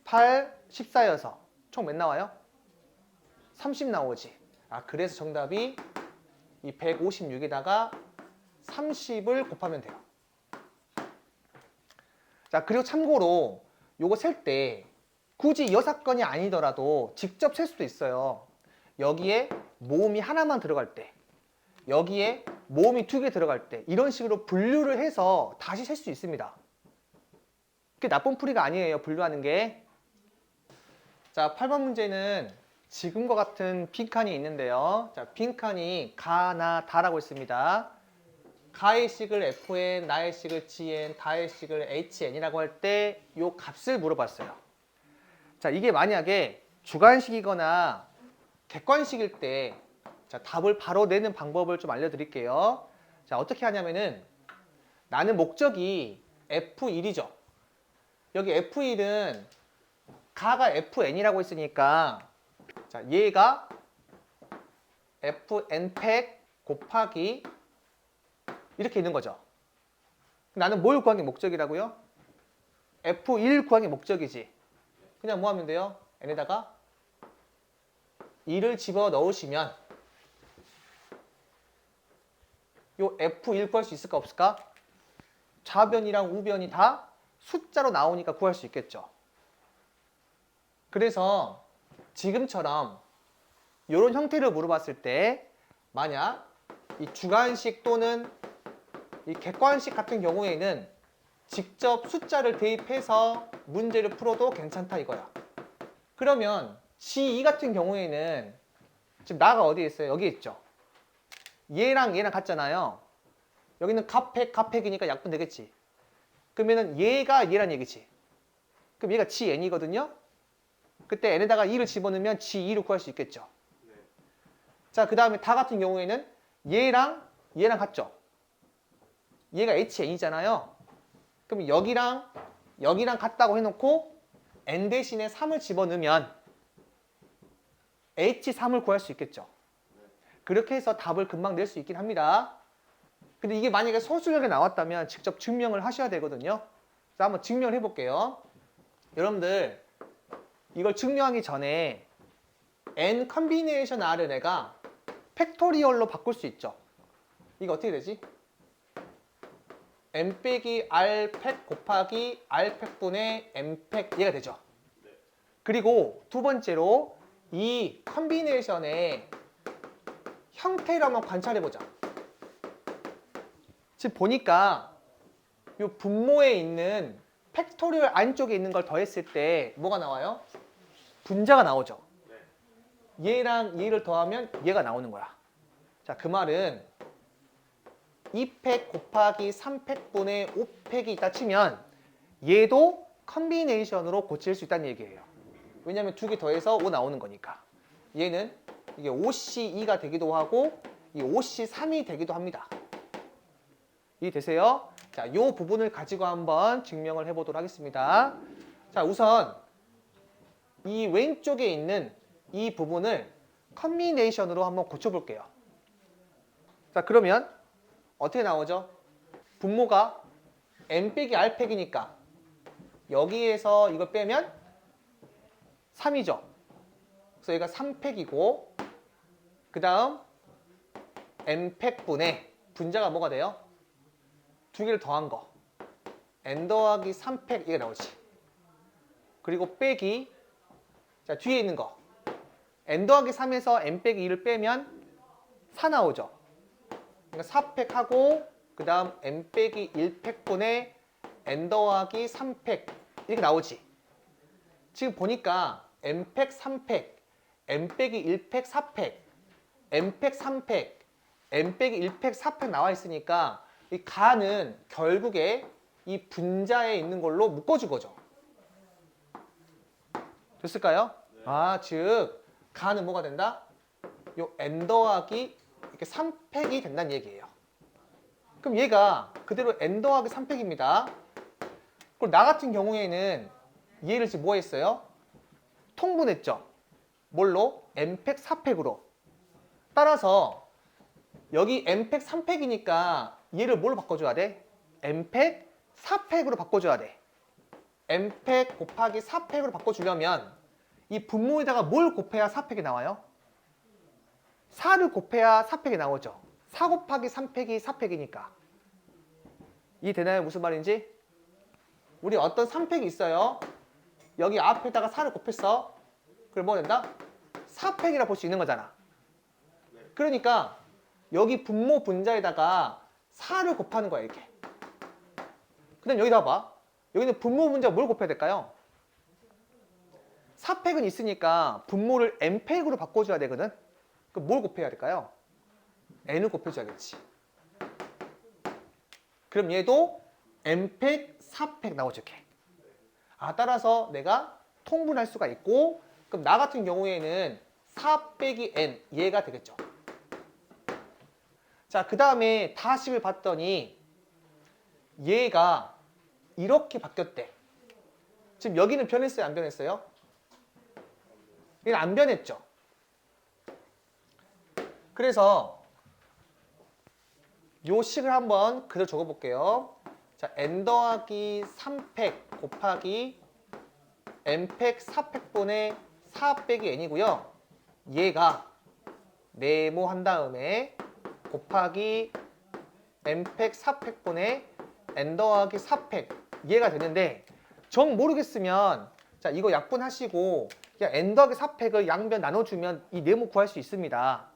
14여서 총 몇 나와요? 30 나오지. 그래서 정답이 이 156에다가 30을 곱하면 돼요. 자, 그리고 참고로 요거 셀 때 굳이 여사건이 아니더라도 직접 셀 수도 있어요. 여기에 모음이 하나만 들어갈 때, 여기에 모음이 2개 들어갈 때 이런 식으로 분류를 해서 다시 셀 수 있습니다. 그게 나쁜 풀이가 아니에요. 분류하는 게. 자, 8번 문제는 지금과 같은 빈칸이 있는데요. 자, 빈칸이 가, 나, 다라고 있습니다. 가의 식을 fn, 나의 식을 gn, 다의 식을 hn이라고 할 때 이 값을 물어봤어요. 자, 이게 만약에 주관식이거나 객관식일 때 자, 답을 바로 내는 방법을 좀 알려드릴게요. 자, 어떻게 하냐면은 나는 목적이 F1이죠. 여기 F1은 가가 FN이라고 했으니까 자, 얘가 FN팩 곱하기 이렇게 있는 거죠. 나는 뭘 구하는 게 목적이라고요? F1 구하는 게 목적이지. 그냥 뭐 하면 돼요? n에다가 2를 집어 넣으시면 요 F1 구할 수 있을까 없을까? 좌변이랑 우변이 다 숫자로 나오니까 구할 수 있겠죠. 그래서 지금처럼 이런 형태를 물어봤을 때 만약 이 주관식 또는 이 객관식 같은 경우에는 직접 숫자를 대입해서 문제를 풀어도 괜찮다 이거야. 그러면 G2 같은 경우에는 지금 나가 어디에 있어요? 여기 있죠. 얘랑 얘랑 같잖아요. 여기는 갑팩이니까 약분 되겠지. 그러면은 얘가 얘란 얘기지. 그럼 얘가 GN이거든요. 그때 n에다가 2를 집어넣으면 G2를 구할 수 있겠죠. 네. 자, 그 다음에 다 같은 경우에는 얘랑 같죠. 얘가 HN이잖아요. 그럼 여기랑 같다고 해놓고 n 대신에 3을 집어넣으면 H3을 구할 수 있겠죠. 그렇게 해서 답을 금방 낼 수 있긴 합니다. 근데 이게 만약에 소수역에 나왔다면 직접 증명을 하셔야 되거든요. 자, 한번 증명을 해볼게요. 여러분들 이걸 증명하기 전에 n 컨비네이션 r을 내가 팩토리얼로 바꿀 수 있죠. 이거 어떻게 되지? n 빼기 r 팩 곱하기 r 팩분의 n 팩 얘가 되죠. 그리고 두 번째로 이 컨비네이션의 형태를 한번 관찰해보자. 지금 보니까 이 분모에 있는 팩토리얼 안쪽에 있는 걸 더했을 때 뭐가 나와요? 분자가 나오죠. 얘랑 얘를 더하면 얘가 나오는 거야. 자, 그 말은 2팩 곱하기 3팩분의 5팩이 있다 치면 얘도 컨비네이션으로 고칠 수 있다는 얘기예요. 왜냐면 두 개 더해서 5 나오는 거니까. 얘는 이게 5C2가 되기도 하고 이 5C3이 되기도 합니다. 이해되세요? 자, 요 부분을 가지고 한번 증명을 해보도록 하겠습니다. 자, 우선 이 왼쪽에 있는 이 부분을 컨비네이션으로 한번 고쳐볼게요. 자, 그러면 어떻게 나오죠? 분모가 n 빼기 r 팩이니까 여기에서 이거 빼면 3이죠. 그래서 얘가 3팩이고 그 다음 n 팩분의 분자가 뭐가 돼요? 두 개를 더한 거 n 더하기 3팩 이게 나오지. 그리고 빼기 자 뒤에 있는 거 n 더하기 3에서 n 빼기 2를 빼면 4 나오죠. 그러니까 4팩하고 그 다음 n 빼기 1팩분의 n 더하기 3팩 이렇게 나오지. 지금 보니까 n팩 3팩, n 빼기 1팩 4팩, n팩 3팩, n 빼기 1팩 4팩 나와 있으니까 이 가는 결국에 이 분자에 있는 걸로 묶어준 거죠. 됐을까요? 즉 가는 뭐가 된다? 요 n 더하기 이렇게 3팩이 된다는 얘기예요. 그럼 얘가 그대로 n 더하기 3팩입니다. 그럼 나 같은 경우에는 얘를 지금 뭐 했어요? 통분했죠. 뭘로? n팩 4팩으로. 따라서 여기 n팩 3팩이니까 얘를 뭘로 바꿔줘야 돼? n팩 4팩으로 바꿔줘야 돼. n팩 곱하기 4팩으로 바꿔주려면 이 분모에다가 뭘 곱해야 4팩이 나와요? 4를 곱해야 4팩이 나오죠. 4 곱하기 3팩이 4팩이니까. 이해되나요? 무슨 말인지? 우리 어떤 3팩이 있어요. 여기 앞에다가 4를 곱했어. 그럼 뭐가 된다? 4팩이라 볼 수 있는 거잖아. 그러니까 여기 분모 분자에다가 4를 곱하는 거야 이렇게. 그 다음 여기다 봐. 여기는 분모 분자가 뭘 곱해야 될까요? 4팩은 있으니까 분모를 n팩으로 바꿔줘야 되거든. 그럼 뭘 곱해야 될까요? n을 곱해줘야겠지. 그럼 얘도 n팩 4팩 나오죠 이렇게. 따라서 내가 통분할 수가 있고, 그럼 나 같은 경우에는 4 빼기 n 얘가 되겠죠. 자, 그 다음에 다식을 봤더니 얘가 이렇게 바뀌었대. 지금 여기는 변했어요? 안 변했어요? 얘는 안 변했죠. 그래서 요 식을 한번 그대로 적어볼게요. 자, n 더하기 3팩 곱하기 n팩 4팩분의 4 빼기 n이고요. 얘가 네모한 다음에 곱하기 n팩 4팩분의 n 더하기 4팩 얘가 되는데, 정 모르겠으면 자 이거 약분하시고 그냥 n 더하기 4팩을 양변 나눠주면 이 네모 구할 수 있습니다.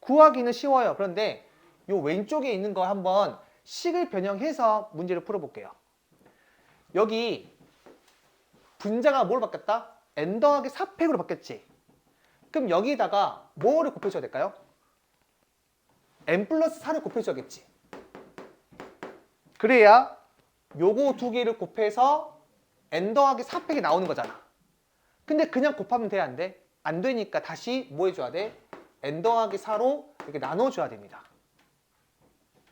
구하기는 쉬워요. 그런데 요 왼쪽에 있는 거 한번 식을 변형해서 문제를 풀어볼게요. 여기 분자가 뭘 바뀌었다? n 더하기 4팩으로 바뀌었지. 그럼 여기다가 뭐를 곱해줘야 될까요? n 플러스 4를 곱해줘야겠지. 그래야 요거 두 개를 곱해서 n 더하기 4팩이 나오는 거잖아. 근데 그냥 곱하면 돼? 안 돼? 안 되니까 다시 뭐 해줘야 돼? n 더하기 4로 이렇게 나눠줘야 됩니다.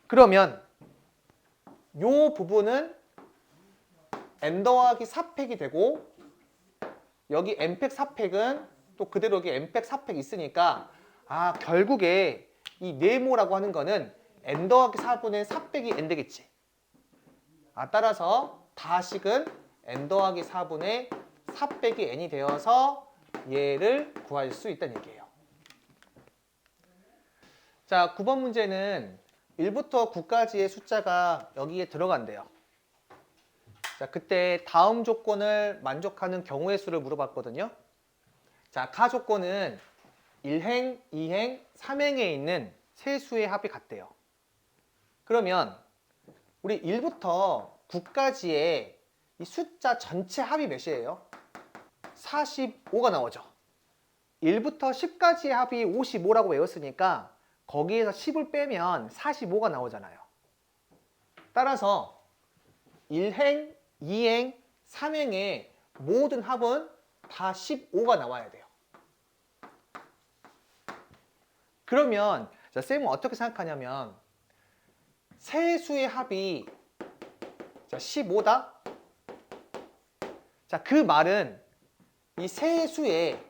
그러면 요 부분은 n 더하기 4팩이 되고, 여기 n팩 4팩은 또 그대로 여기 n팩 4팩 있으니까 결국에 이 네모라고 하는 거는 n 더하기 4분의 4 빼기 n 되겠지. 따라서 다식은 n 더하기 4분의 4 빼기 n이 되어서 얘를 구할 수 있다는 얘기예요. 자, 9번 문제는 1부터 9까지의 숫자가 여기에 들어간대요. 자, 그때 다음 조건을 만족하는 경우의 수를 물어봤거든요. 자, 가 조건은 1행, 2행, 3행에 있는 세 수의 합이 같대요. 그러면 우리 1부터 9까지의 이 숫자 전체 합이 몇이에요? 45가 나오죠. 1부터 10까지의 합이 55라고 외웠으니까 거기에서 10을 빼면 45가 나오잖아요. 따라서 1행, 2행, 3행의 모든 합은 다 15가 나와야 돼요. 그러면 쌤은 어떻게 생각하냐면, 세 수의 합이 15다? 자, 그 말은 이 세 수의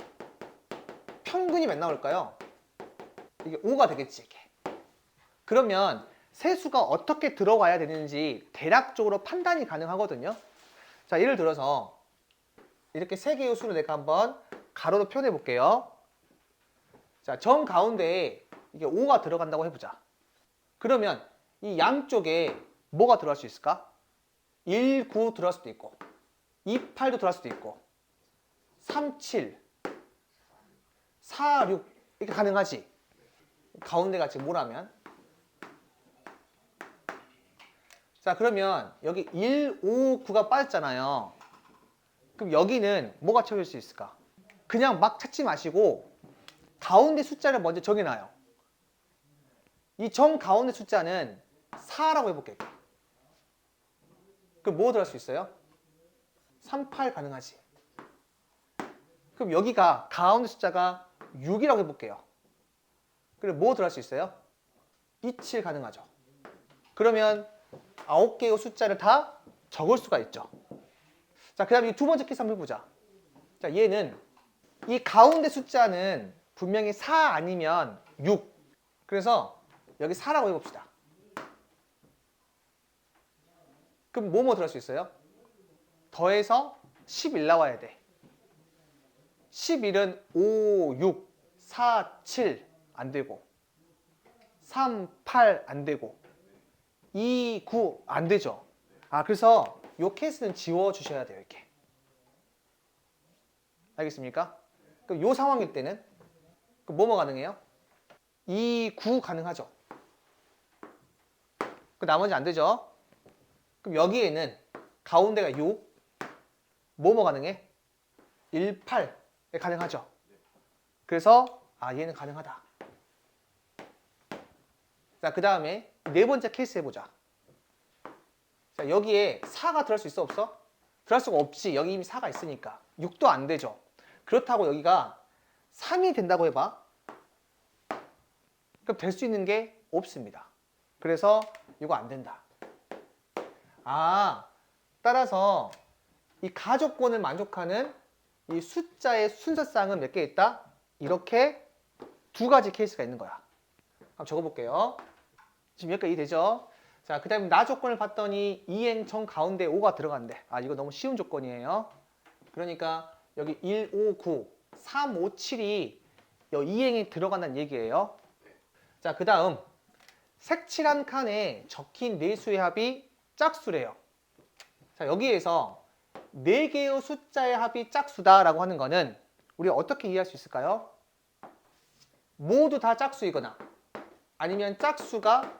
평균이 몇 나올까요? 이게 5가 되겠지, 이게. 그러면 세 수가 어떻게 들어와야 되는지 대략적으로 판단이 가능하거든요. 자, 예를 들어서 이렇게 세 개의 수를 내가 한번 가로로 표현해 볼게요. 자, 정 가운데에 이게 5가 들어간다고 해보자. 그러면 이 양쪽에 뭐가 들어갈 수 있을까? 1, 9 들어갈 수도 있고, 2, 8도 들어갈 수도 있고, 3, 7, 4, 6 이렇게 가능하지. 가운데가 지금 뭐라면? 자, 그러면 여기 1, 5, 9가 빠졌잖아요. 그럼 여기는 뭐가 채워질 수 있을까? 그냥 막 찾지 마시고 가운데 숫자를 먼저 정해놔요. 이 정 가운데 숫자는 4라고 해볼게요. 그럼 뭐 들어갈 수 있어요? 3, 8 가능하지. 그럼 여기가 가운데 숫자가 6이라고 해볼게요. 그럼 뭐 들어갈 수 있어요? 2, 7 가능하죠. 그러면 9개의 숫자를 다 적을 수가 있죠. 자, 그 다음에 두 번째 케이스 한번 해보자. 자, 얘는 이 가운데 숫자는 분명히 4 아니면 6. 그래서 여기 4라고 해봅시다. 그럼 뭐뭐 들어갈 수 있어요? 더해서 11 나와야 돼. 11은 5, 6, 4, 7 안 되고 3, 8 안 되고 2, 9 안 되죠. 그래서 이 케이스는 지워주셔야 돼요. 이렇게. 알겠습니까? 그럼 이 상황일 때는 그럼 뭐뭐 가능해요? 2, 9 가능하죠. 그 나머지 안 되죠. 그럼 여기에는 가운데가 6, 뭐뭐 가능해? 1, 8 가능하죠. 그래서 얘는 가능하다. 자, 그 다음에 네 번째 케이스 해보자. 자, 여기에 4가 들어갈 수 있어 없어? 들어갈 수가 없지. 여기 이미 4가 있으니까 6도 안 되죠. 그렇다고 여기가 3이 된다고 해봐. 그럼 될 수 있는 게 없습니다. 그래서 이거 안 된다. 따라서 이 가족권을 만족하는 이 숫자의 순서쌍은 몇 개 있다? 이렇게 두 가지 케이스가 있는 거야. 한번 적어볼게요. 지금 여기까지 이해되죠? 자, 그 다음에 나 조건을 봤더니 이행 정 가운데 5가 들어간대. 이거 너무 쉬운 조건이에요. 그러니까 여기 1, 5, 9, 3, 5, 7이 이행이 들어간다는 얘기예요. 자, 그 다음 색칠한 칸에 적힌 네 수의 합이 짝수래요. 자, 여기에서 4개의 숫자의 합이 짝수다라고 하는 거는 우리가 어떻게 이해할 수 있을까요? 모두 다 짝수이거나 아니면 짝수가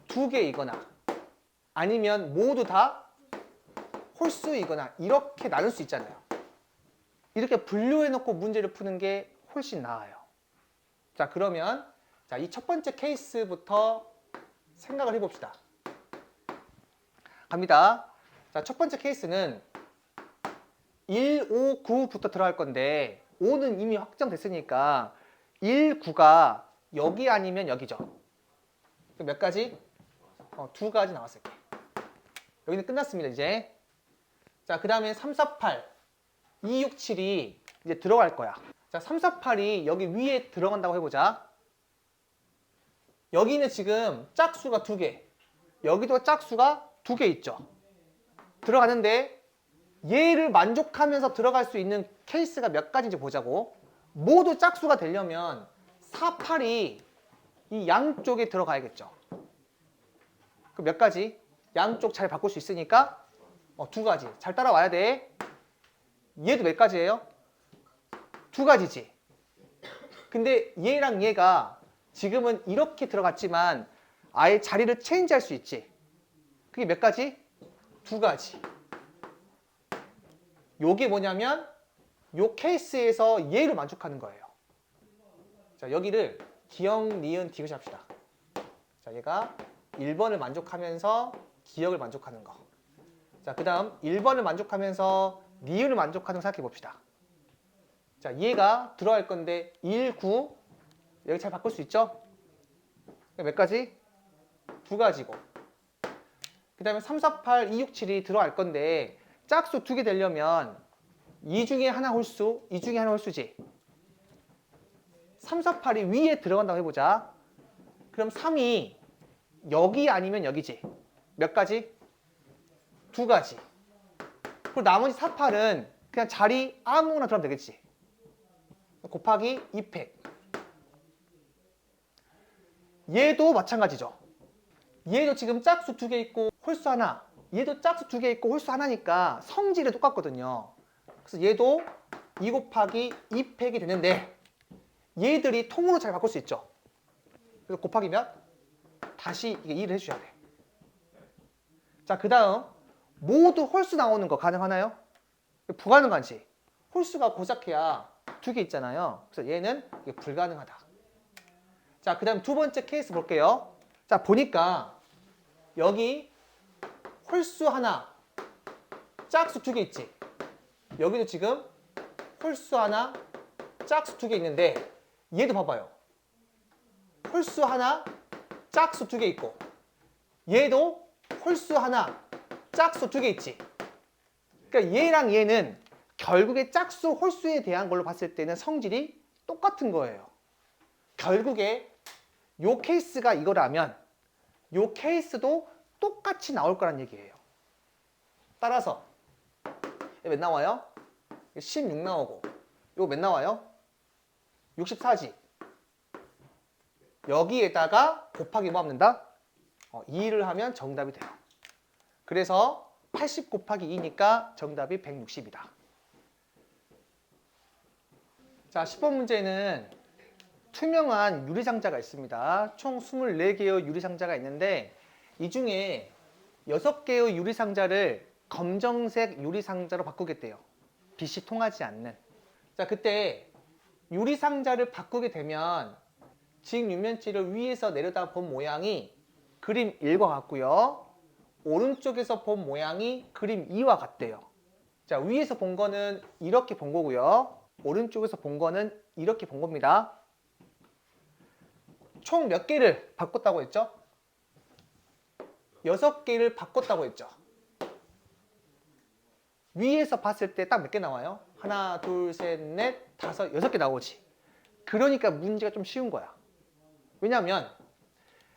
2개이거나 아니면 모두 다 홀수이거나 이렇게 나눌 수 있잖아요. 이렇게 분류해놓고 문제를 푸는 게 훨씬 나아요. 자, 그러면 이 첫 번째 케이스부터 생각을 해봅시다. 갑니다. 자, 첫 번째 케이스는 1, 5, 9부터 들어갈 건데 5는 이미 확정됐으니까 1, 9가 여기 아니면 여기죠. 몇 가지? 2가지 나왔을 게. 여기는 끝났습니다, 이제. 자, 그 다음에 3, 4, 8, 2, 6, 7이 이제 들어갈 거야. 자, 3, 4, 8이 여기 위에 들어간다고 해보자. 여기는 지금 짝수가 2개. 여기도 짝수가 2개 있죠. 들어가는데 얘를 만족하면서 들어갈 수 있는 케이스가 몇 가지인지 보자고. 모두 짝수가 되려면 4, 8이 이 양쪽에 들어가야겠죠. 그럼 몇 가지? 양쪽 잘 바꿀 수 있으니까 2가지. 잘 따라와야 돼. 얘도 몇 가지예요? 2가지지. 근데 얘랑 얘가 지금은 이렇게 들어갔지만 아예 자리를 체인지할 수 있지. 그게 몇 가지? 2가지. 요게 뭐냐면 요 케이스에서 얘를 만족하는 거예요. 자, 여기를 기억, 니은, 디귿 합시다. 자, 얘가 1번을 만족하면서 기억을 만족하는 거. 자, 그 다음 1번을 만족하면서 니은을 만족하는 거 생각해 봅시다. 자, 얘가 들어갈 건데 1, 9 여기 잘 바꿀 수 있죠? 몇 가지? 2가지고. 그 다음에 3, 4, 8, 2, 6, 7이 들어갈 건데 짝수 2개 되려면 2 중에 하나 홀수, 2 중에 하나 홀수지. 3, 4, 8이 위에 들어간다고 해보자. 그럼 3이 여기 아니면 여기지. 몇 가지? 2가지. 그리고 나머지 4, 8은 그냥 자리 아무거나 들어가면 되겠지. 곱하기 2팩. 얘도 마찬가지죠. 얘도 지금 짝수 2개 있고 홀수 하나. 얘도 짝수 2개 있고 홀수 하나니까 성질이 똑같거든요. 그래서 얘도 2 곱하기 2팩이 되는데 얘들이 통으로 잘 바꿀 수 있죠. 그래서 곱하기면 다시 이게 1을 해주셔야 돼. 자, 그 다음 모두 홀수 나오는 거 가능하나요? 불가능하지. 홀수가 고작해야 두 개 있잖아요. 그래서 얘는 이게 불가능하다. 자, 그 다음 두 번째 케이스 볼게요. 자, 보니까 여기 홀수 하나, 짝수 두 개 있지. 여기도 지금 홀수 하나, 짝수 두 개 있는데 얘도 봐봐요. 홀수 하나, 짝수 두 개 있고 얘도 홀수 하나, 짝수 두 개 있지. 그러니까 얘랑 얘는 결국에 짝수, 홀수에 대한 걸로 봤을 때는 성질이 똑같은 거예요. 결국에 요 케이스가 이거라면 요 케이스도 똑같이 나올 거란 얘기예요. 따라서 몇 나와요? 16 나오고 이거 몇 나와요? 64지. 여기에다가 곱하기 뭐 합니다? 2를 하면 정답이 돼요. 그래서 80 곱하기 2니까 정답이 160이다. 자, 10번 문제는 투명한 유리상자가 있습니다. 총 24개의 유리상자가 있는데 이 중에 6개의 유리상자를 검정색 유리상자로 바꾸겠대요. 빛이 통하지 않는. 자, 그때 유리상자를 바꾸게 되면 직육면체를 위에서 내려다 본 모양이 그림 1과 같고요. 오른쪽에서 본 모양이 그림 2와 같대요. 자, 위에서 본 거는 이렇게 본 거고요. 오른쪽에서 본 거는 이렇게 본 겁니다. 총 몇 개를 바꿨다고 했죠? 6개를 바꿨다고 했죠. 위에서 봤을 때 딱 몇 개 나와요? 하나, 둘, 셋, 넷, 다섯, 6개 나오지. 그러니까 문제가 좀 쉬운 거야. 왜냐면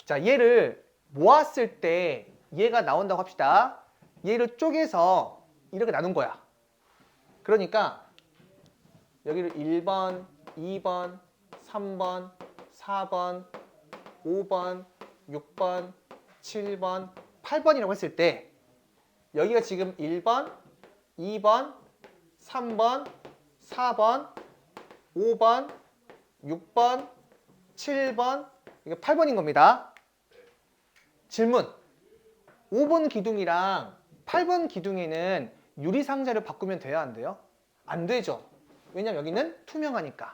자, 얘를 모았을 때 얘가 나온다고 합시다. 얘를 쪼개서 이렇게 나눈 거야. 그러니까 여기를 1번, 2번, 3번, 4번, 5번, 6번, 7번, 8번이라고 했을 때 여기가 지금 1번, 2번, 3번, 4번, 5번, 6번, 7번, 이게 8번인 겁니다. 질문. 5번 기둥이랑 8번 기둥에는 유리상자를 바꾸면 돼야 안 돼요? 안 되죠. 왜냐면 여기는 투명하니까.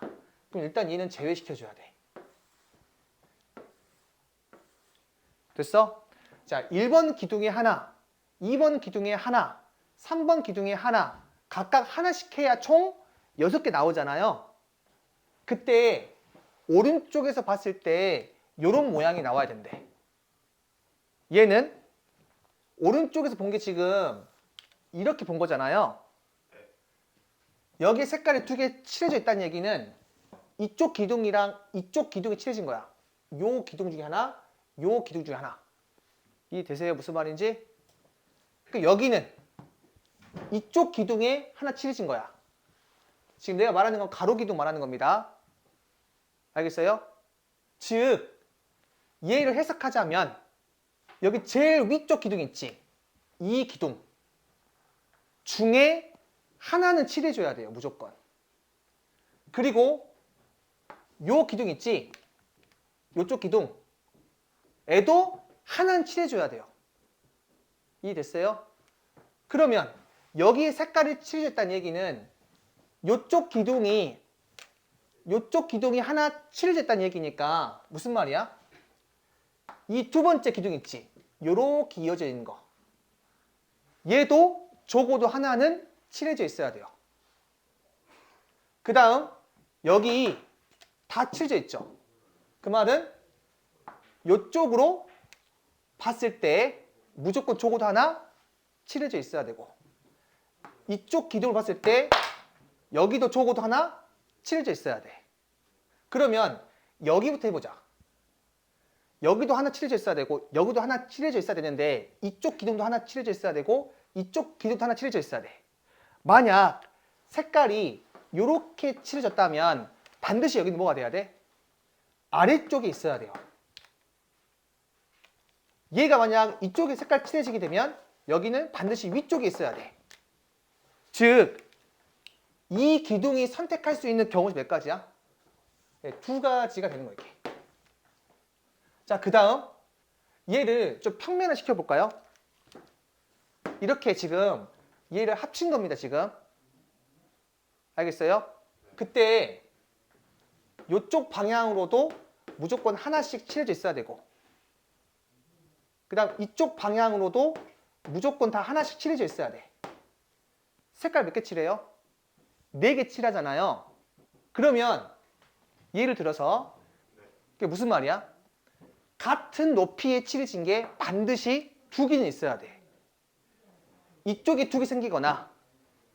그럼 일단 얘는 제외시켜줘야 돼. 됐어? 자, 1번 기둥에 하나, 2번 기둥에 하나, 3번 기둥에 하나, 각각 하나씩 해야 총 6개 나오잖아요. 그때 오른쪽에서 봤을 때 이런 모양이 나와야 된대. 얘는 오른쪽에서 본 게 지금 이렇게 본 거잖아요. 여기 색깔이 두 개 칠해져 있다는 얘기는 이쪽 기둥이랑 이쪽 기둥이 칠해진 거야. 요 기둥 중에 하나, 요 기둥 중에 하나. 이해되세요? 무슨 말인지? 그러니까 여기는 이쪽 기둥에 하나 칠해진 거야. 지금 내가 말하는 건 가로 기둥 말하는 겁니다. 알겠어요? 즉, 얘를 해석하자면 여기 제일 위쪽 기둥 있지? 이 기둥 중에 하나는 칠해줘야 돼요. 무조건. 그리고 요 기둥 있지? 요쪽 기둥 애도 하나는 칠해줘야 돼요. 이해됐어요? 그러면 여기에 색깔이 칠해졌다는 얘기는 요쪽 기둥이 하나 칠해졌다는 얘기니까 무슨 말이야? 이 두 번째 기둥 있지? 요렇게 이어져 있는 거. 얘도 적어도 하나는 칠해져 있어야 돼요. 그 다음 여기 다 칠해져 있죠? 그 말은 요쪽으로 봤을 때 무조건 적어도 하나 칠해져 있어야 되고 이쪽 기둥을 봤을 때 여기도 적어도 하나 칠해져 있어야 돼. 그러면 여기부터 해보자. 여기도 하나 칠해져 있어야 되고 여기도 하나 칠해져 있어야 되는데 이쪽 기둥도 하나 칠해져 있어야 되고 이쪽 기둥도 하나 칠해져 있어야 돼. 만약 색깔이 이렇게 칠해졌다면 반드시 여기는 뭐가 돼야 돼? 아래쪽에 있어야 돼요. 얘가 만약 이쪽에 색깔 칠해지게 되면 여기는 반드시 위쪽에 있어야 돼. 즉, 이 기둥이 선택할 수 있는 경우는 몇 가지야? 네, 두 가지가 되는 거예요. 이렇게. 자, 그 다음 얘를 좀 평면화 시켜볼까요? 이렇게 지금 얘를 합친 겁니다, 지금. 알겠어요? 그때 이쪽 방향으로도 무조건 하나씩 칠해져 있어야 되고, 그 다음 이쪽 방향으로도 무조건 다 하나씩 칠해져 있어야 돼. 색깔 몇 개 칠해요? 4개 칠하잖아요. 그러면 예를 들어서 그게 무슨 말이야? 같은 높이에 칠해진 게 반드시 2개는 있어야 돼. 이쪽에 2개 생기거나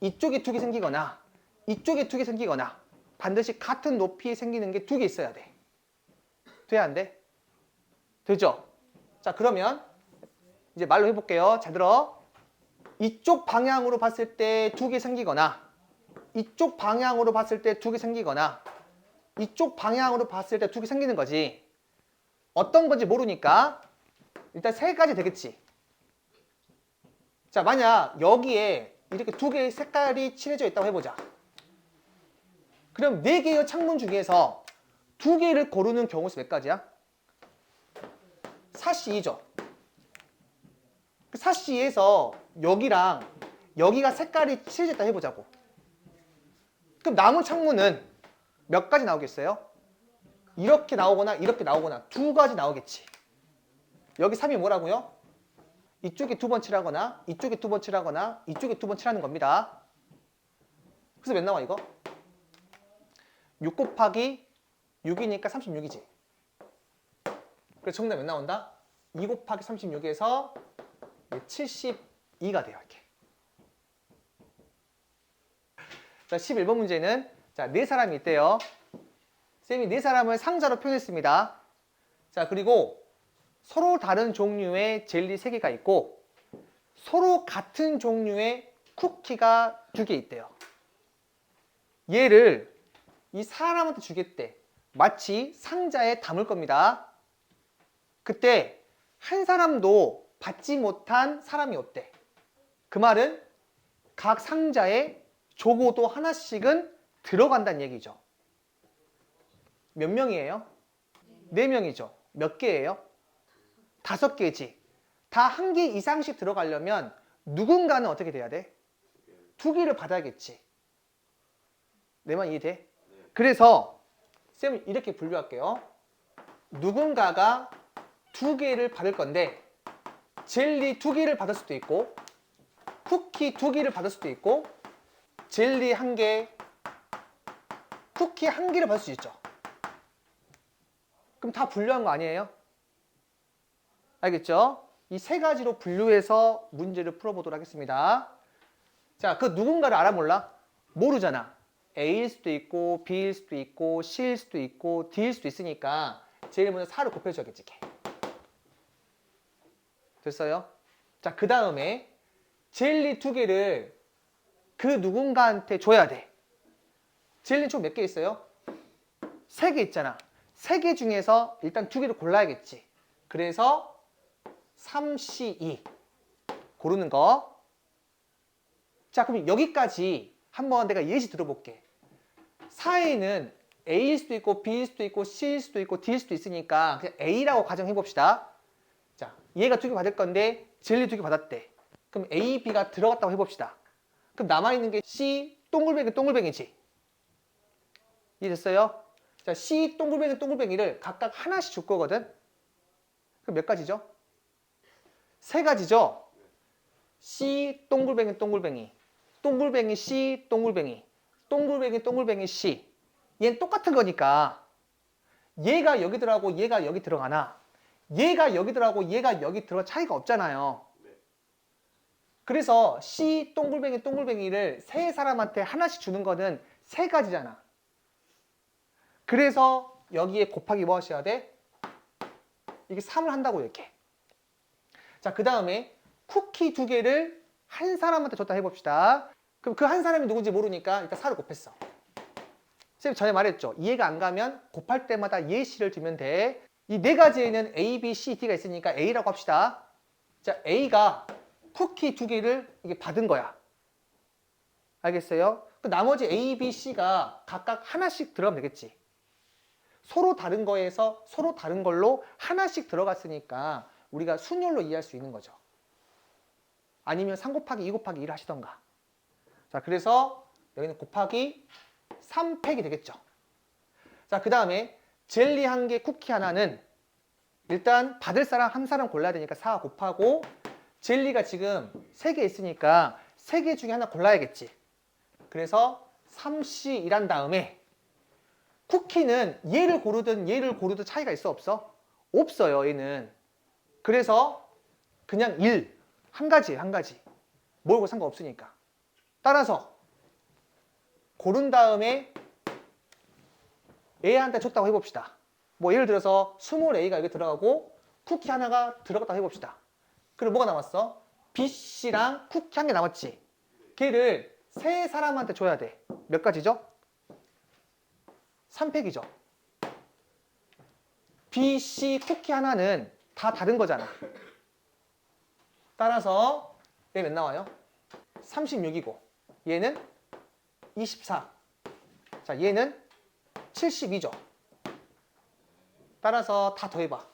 이쪽에 2개 생기거나 이쪽에 2개 생기거나 반드시 같은 높이에 생기는 게 2개 있어야 돼. 돼, 안 돼? 되죠? 자, 그러면 이제 말로 해볼게요. 잘 들어. 이쪽 방향으로 봤을 때 2개 생기거나 이쪽 방향으로 봤을 때 2개 생기거나 이쪽 방향으로 봤을 때 2개 생기는 거지. 어떤 건지 모르니까 일단 3가지 되겠지. 자, 만약 여기에 이렇게 2개의 색깔이 칠해져 있다고 해보자. 그럼 4개의 창문 중에서 2개를 고르는 경우 수 몇 가지야? 4C2죠. 4C에서 여기랑 여기가 색깔이 칠해져 있다 해보자고. 그럼 남은 창문은 몇 가지 나오겠어요? 이렇게 나오거나 이렇게 나오거나 2가지 나오겠지. 여기 3이 뭐라고요? 이쪽에 2번 칠하거나 이쪽에 2번 칠하거나 이쪽에 2번 칠하는 겁니다. 그래서 몇 나와 이거? 6 곱하기 6이니까 36이지. 그래서 정답 몇 나온다? 2 곱하기 36에서 72가 돼요. 이렇게. 자, 11번 문제는 자, 4사람이 있대요. 쌤이 4사람을 상자로 표현했습니다. 자, 그리고 서로 다른 종류의 젤리 3개가 있고 서로 같은 종류의 쿠키가 2개 있대요. 얘를 이 사람한테 주겠대. 마치 상자에 담을 겁니다. 그때 한 사람도 받지 못한 사람이 없대. 그 말은 각 상자에 적어도 하나씩은 들어간다는 얘기죠. 몇 명이에요? 4명이죠. 몇 개예요? 5개지. 다 1개 이상씩 들어가려면 누군가는 어떻게 돼야 돼? 2개를 받아야겠지. 내 말 이해돼? 그래서 쌤은 이렇게 분류할게요. 누군가가 2개를 받을 건데 젤리 2개를 받을 수도 있고 쿠키 2개를 받을 수도 있고 젤리 1개, 쿠키 1개를 받을 수 있죠. 그럼 다 분류한 거 아니에요? 알겠죠? 이 3가지로 분류해서 문제를 풀어보도록 하겠습니다. 자, 그 누군가를 알아 몰라? 모르잖아. A일 수도 있고 B일 수도 있고 C일 수도 있고 D일 수도 있으니까 제일 먼저 4를 곱해줘야겠지. 됐어요? 자, 그 다음에 젤리 2개를 그 누군가한테 줘야 돼. 젤리 총 몇 개 있어요? 3개 있잖아. 3개 중에서 일단 2개를 골라야겠지. 그래서 3C2 고르는 거. 자, 그럼 여기까지 한번 내가 예시 들어볼게. 4에는 A일 수도 있고 B일 수도 있고 C일 수도 있고 D일 수도 있으니까 그냥 A라고 가정해봅시다. 자, 얘가 2개 받을 건데 젤리 2개 받았대. 그럼 A, B가 들어갔다고 해봅시다. 그럼 남아있는 게 C 동글뱅이 동글뱅이지. 이해됐어요? 자, C 동글뱅이 동글뱅이를 각각 하나씩 줄 거거든. 그럼 몇 가지죠? 3가지죠? C 동글뱅이 동글뱅이 동글뱅이 C 동글뱅이 동글뱅이 동글뱅이 C. 얘는 똑같은 거니까 얘가 여기 들어가고 얘가 여기 들어가나 얘가 여기 들어가고 얘가 여기 들어가 차이가 없잖아요. 그래서 C 동글뱅이 동글뱅이를 3사람한테 하나씩 주는 거는 3가지잖아. 그래서 여기에 곱하기 뭐 하셔야 돼? 이게 3을 한다고 이렇게. 자, 그 다음에 쿠키 2개를 한 사람한테 줬다 해봅시다. 그럼 그 한 사람이 누군지 모르니까 일단 4를 곱했어. 선생님 전에 말했죠. 이해가 안 가면 곱할 때마다 예시를 들면 돼. 이 4가지에는 A, B, C, D가 있으니까 A라고 합시다. 자, A가 쿠키 2개를 이게 받은 거야. 알겠어요? 그 나머지 A, B, C가 각각 하나씩 들어가면 되겠지. 서로 다른 거에서 서로 다른 걸로 하나씩 들어갔으니까 우리가 순열로 이해할 수 있는 거죠. 아니면 3 곱하기 2 곱하기 1을 하시던가. 자, 그래서 여기는 곱하기 3팩이 되겠죠. 자, 그 다음에 젤리 1개, 쿠키 하나는 일단 받을 사람 한 사람 골라야 되니까 4 곱하고 젤리가 지금 3개 있으니까 3개 중에 하나 골라야겠지. 그래서 3C 일한 다음에 쿠키는 얘를 고르든 얘를 고르든 차이가 있어 없어? 없어요, 얘는. 그래서 그냥 1, 한 가지예요, 한 가지. 뭘고 상관없으니까. 따라서 고른 다음에 A한테 줬다고 해봅시다. 뭐 예를 들어서 스몰 A가 여기 들어가고 쿠키 하나가 들어갔다고 해봅시다. 그럼 뭐가 남았어? B, C랑 쿠키 한 개 남았지. 걔를 세 사람한테 줘야 돼. 몇 가지죠? 3팩이죠. B, C, 쿠키 하나는 다 다른 거잖아. 따라서 얘 몇 나와요? 36이고 얘는 24. 자, 얘는 72죠. 따라서 다 더해봐.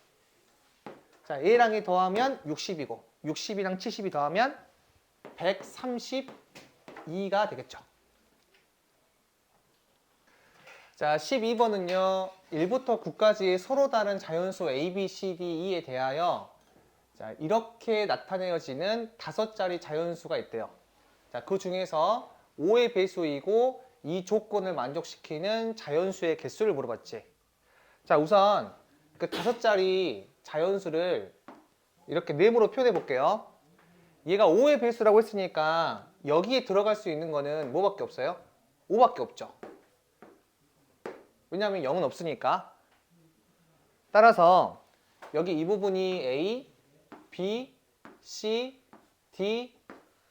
자, 얘랑 얘 더하면 60이고 60이랑 70이 더하면 132가 되겠죠. 자, 12번은요. 1부터 9까지 서로 다른 자연수 A, B, C, D, E에 대하여 자, 이렇게 나타내어지는 5자리 자연수가 있대요. 자, 그 중에서 5의 배수이고 이 조건을 만족시키는 자연수의 개수를 물어봤지. 자, 우선 그 5자리 자연수를 이렇게 네모로 표현해 볼게요. 얘가 5의 배수라고 했으니까 여기에 들어갈 수 있는 거는 뭐밖에 없어요? 5밖에 없죠. 왜냐하면 0은 없으니까. 따라서 여기 이 부분이 A, B, C, D,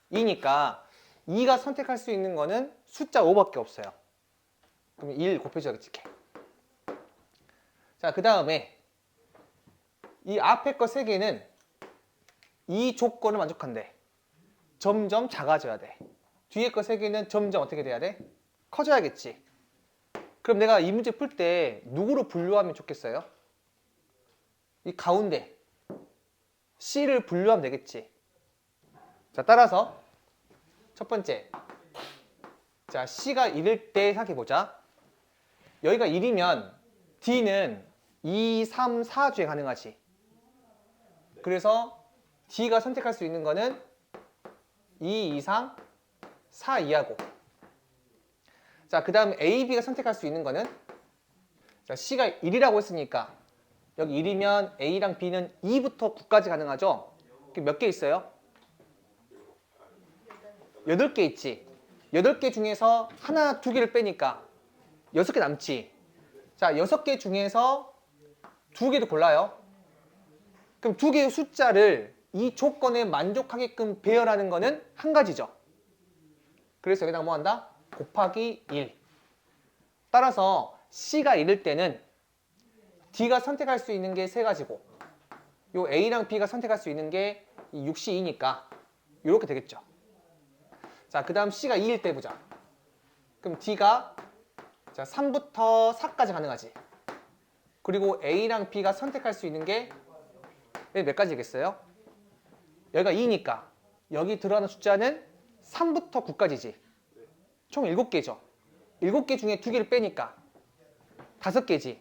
E니까 2가 선택할 수 있는 거는 숫자 5밖에 없어요. 그럼 1 곱해줘야겠지. 자, 그 다음에 이 앞에 거 3개는 이 조건을 만족한대. 점점 작아져야 돼. 뒤에 거 3개는 점점 어떻게 돼야 돼? 커져야겠지. 그럼 내가 이 문제 풀 때 누구로 분류하면 좋겠어요? 이 가운데 C를 분류하면 되겠지. 자, 따라서 첫 번째, 자, C가 1일 때 생각해보자. 여기가 1이면 D는 2, 3, 4 중에 가능하지. 그래서 D가 선택할 수 있는 거는 2 이상 4 이하고. 자, 그 다음 A, B가 선택할 수 있는 거는 자, C가 1이라고 했으니까 여기 1이면 A랑 B는 2부터 9까지 가능하죠? 몇 개 있어요? 8개 있지. 8개 중에서 하나, 2개를 빼니까 6개 남지. 자, 6개 중에서 2개를 골라요. 그럼 2개의 숫자를 이 조건에 만족하게끔 배열하는 거는 한 가지죠. 그래서 여기다가 뭐 한다? 곱하기 1. 따라서 C가 1일 때는 D가 선택할 수 있는 게 3가지고 요 A랑 B가 선택할 수 있는 게 6C2니까 이렇게 되겠죠. 자, 그 다음 C가 2일 때 보자. 그럼 D가 자, 3부터 4까지 가능하지. 그리고 A랑 B가 선택할 수 있는 게 몇 가지겠어요? 여기가 2니까 여기 들어가는 숫자는 3부터 9까지지. 총 7개죠. 7개 중에 2개를 빼니까 5개지.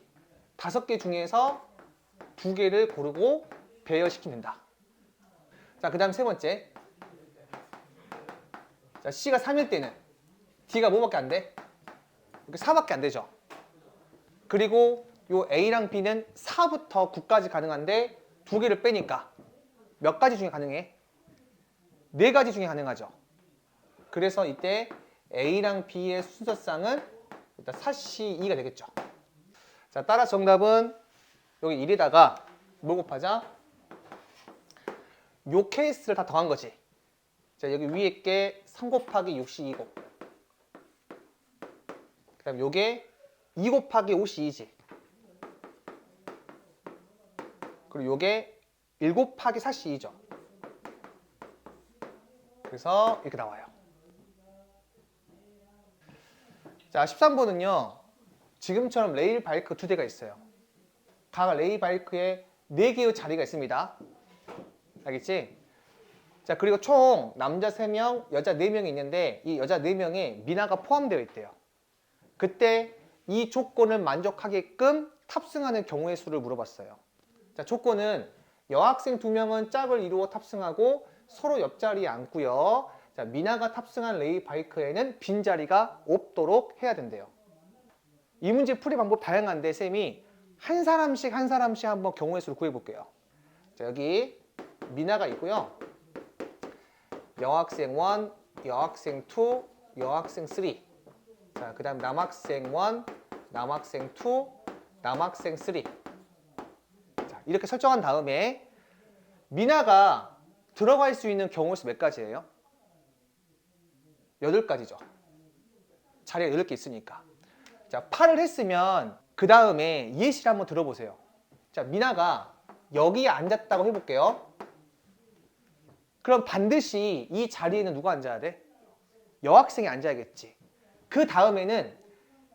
5개 중에서 2개를 고르고 배열시키면 된다. 자, 그 다음 세 번째. 자, C가 3일 때는 D가 뭐밖에 안 돼? 4밖에 안 되죠. 그리고 요 A랑 B는 4부터 9까지 가능한데 2개를 빼니까 몇 가지 중에 가능해? 4가지 중에 가능하죠. 그래서 이때 A랑 B의 순서상은 일단 4C2가 되겠죠. 자, 따라 정답은 여기 1에다가 뭘 곱하자? 요 케이스를 다 더한 거지. 자, 여기 위에 게 3 곱하기 6C2고 그 다음 요게 2 곱하기 5C2지. 그리고 요게 1 곱하기 4C2죠. 그래서 이렇게 나와요. 자, 13번은요. 지금처럼 레일 바이크 2대가 있어요. 각 레일 바이크에 4개의 자리가 있습니다. 알겠지? 자, 그리고 총 남자 3명, 여자 4명이 있는데 이 여자 4명에 미나가 포함되어 있대요. 그때 이 조건을 만족하게끔 탑승하는 경우의 수를 물어봤어요. 자, 조건은 여학생 2명은 짝을 이루어 탑승하고 서로 옆자리에 앉고요. 자, 미나가 탑승한 레이 바이크에는 빈자리가 없도록 해야 된대요. 이 문제 풀이 방법 다양한데 쌤이 한 사람씩 한번 경우의 수를 구해볼게요. 자, 여기 미나가 있고요. 여학생 1, 여학생 2, 여학생 3. 자, 그 다음 남학생 1, 남학생 2, 남학생 3. 자, 이렇게 설정한 다음에 미나가 들어갈 수 있는 경우의 수 몇 가지예요? 8가지죠. 자리가 8개 있으니까. 자, 8을 했으면 그 다음에 예시를 한번 들어보세요. 자, 미나가 여기에 앉았다고 해볼게요. 그럼 반드시 이 자리에는 누가 앉아야 돼? 여학생이 앉아야겠지. 그 다음에는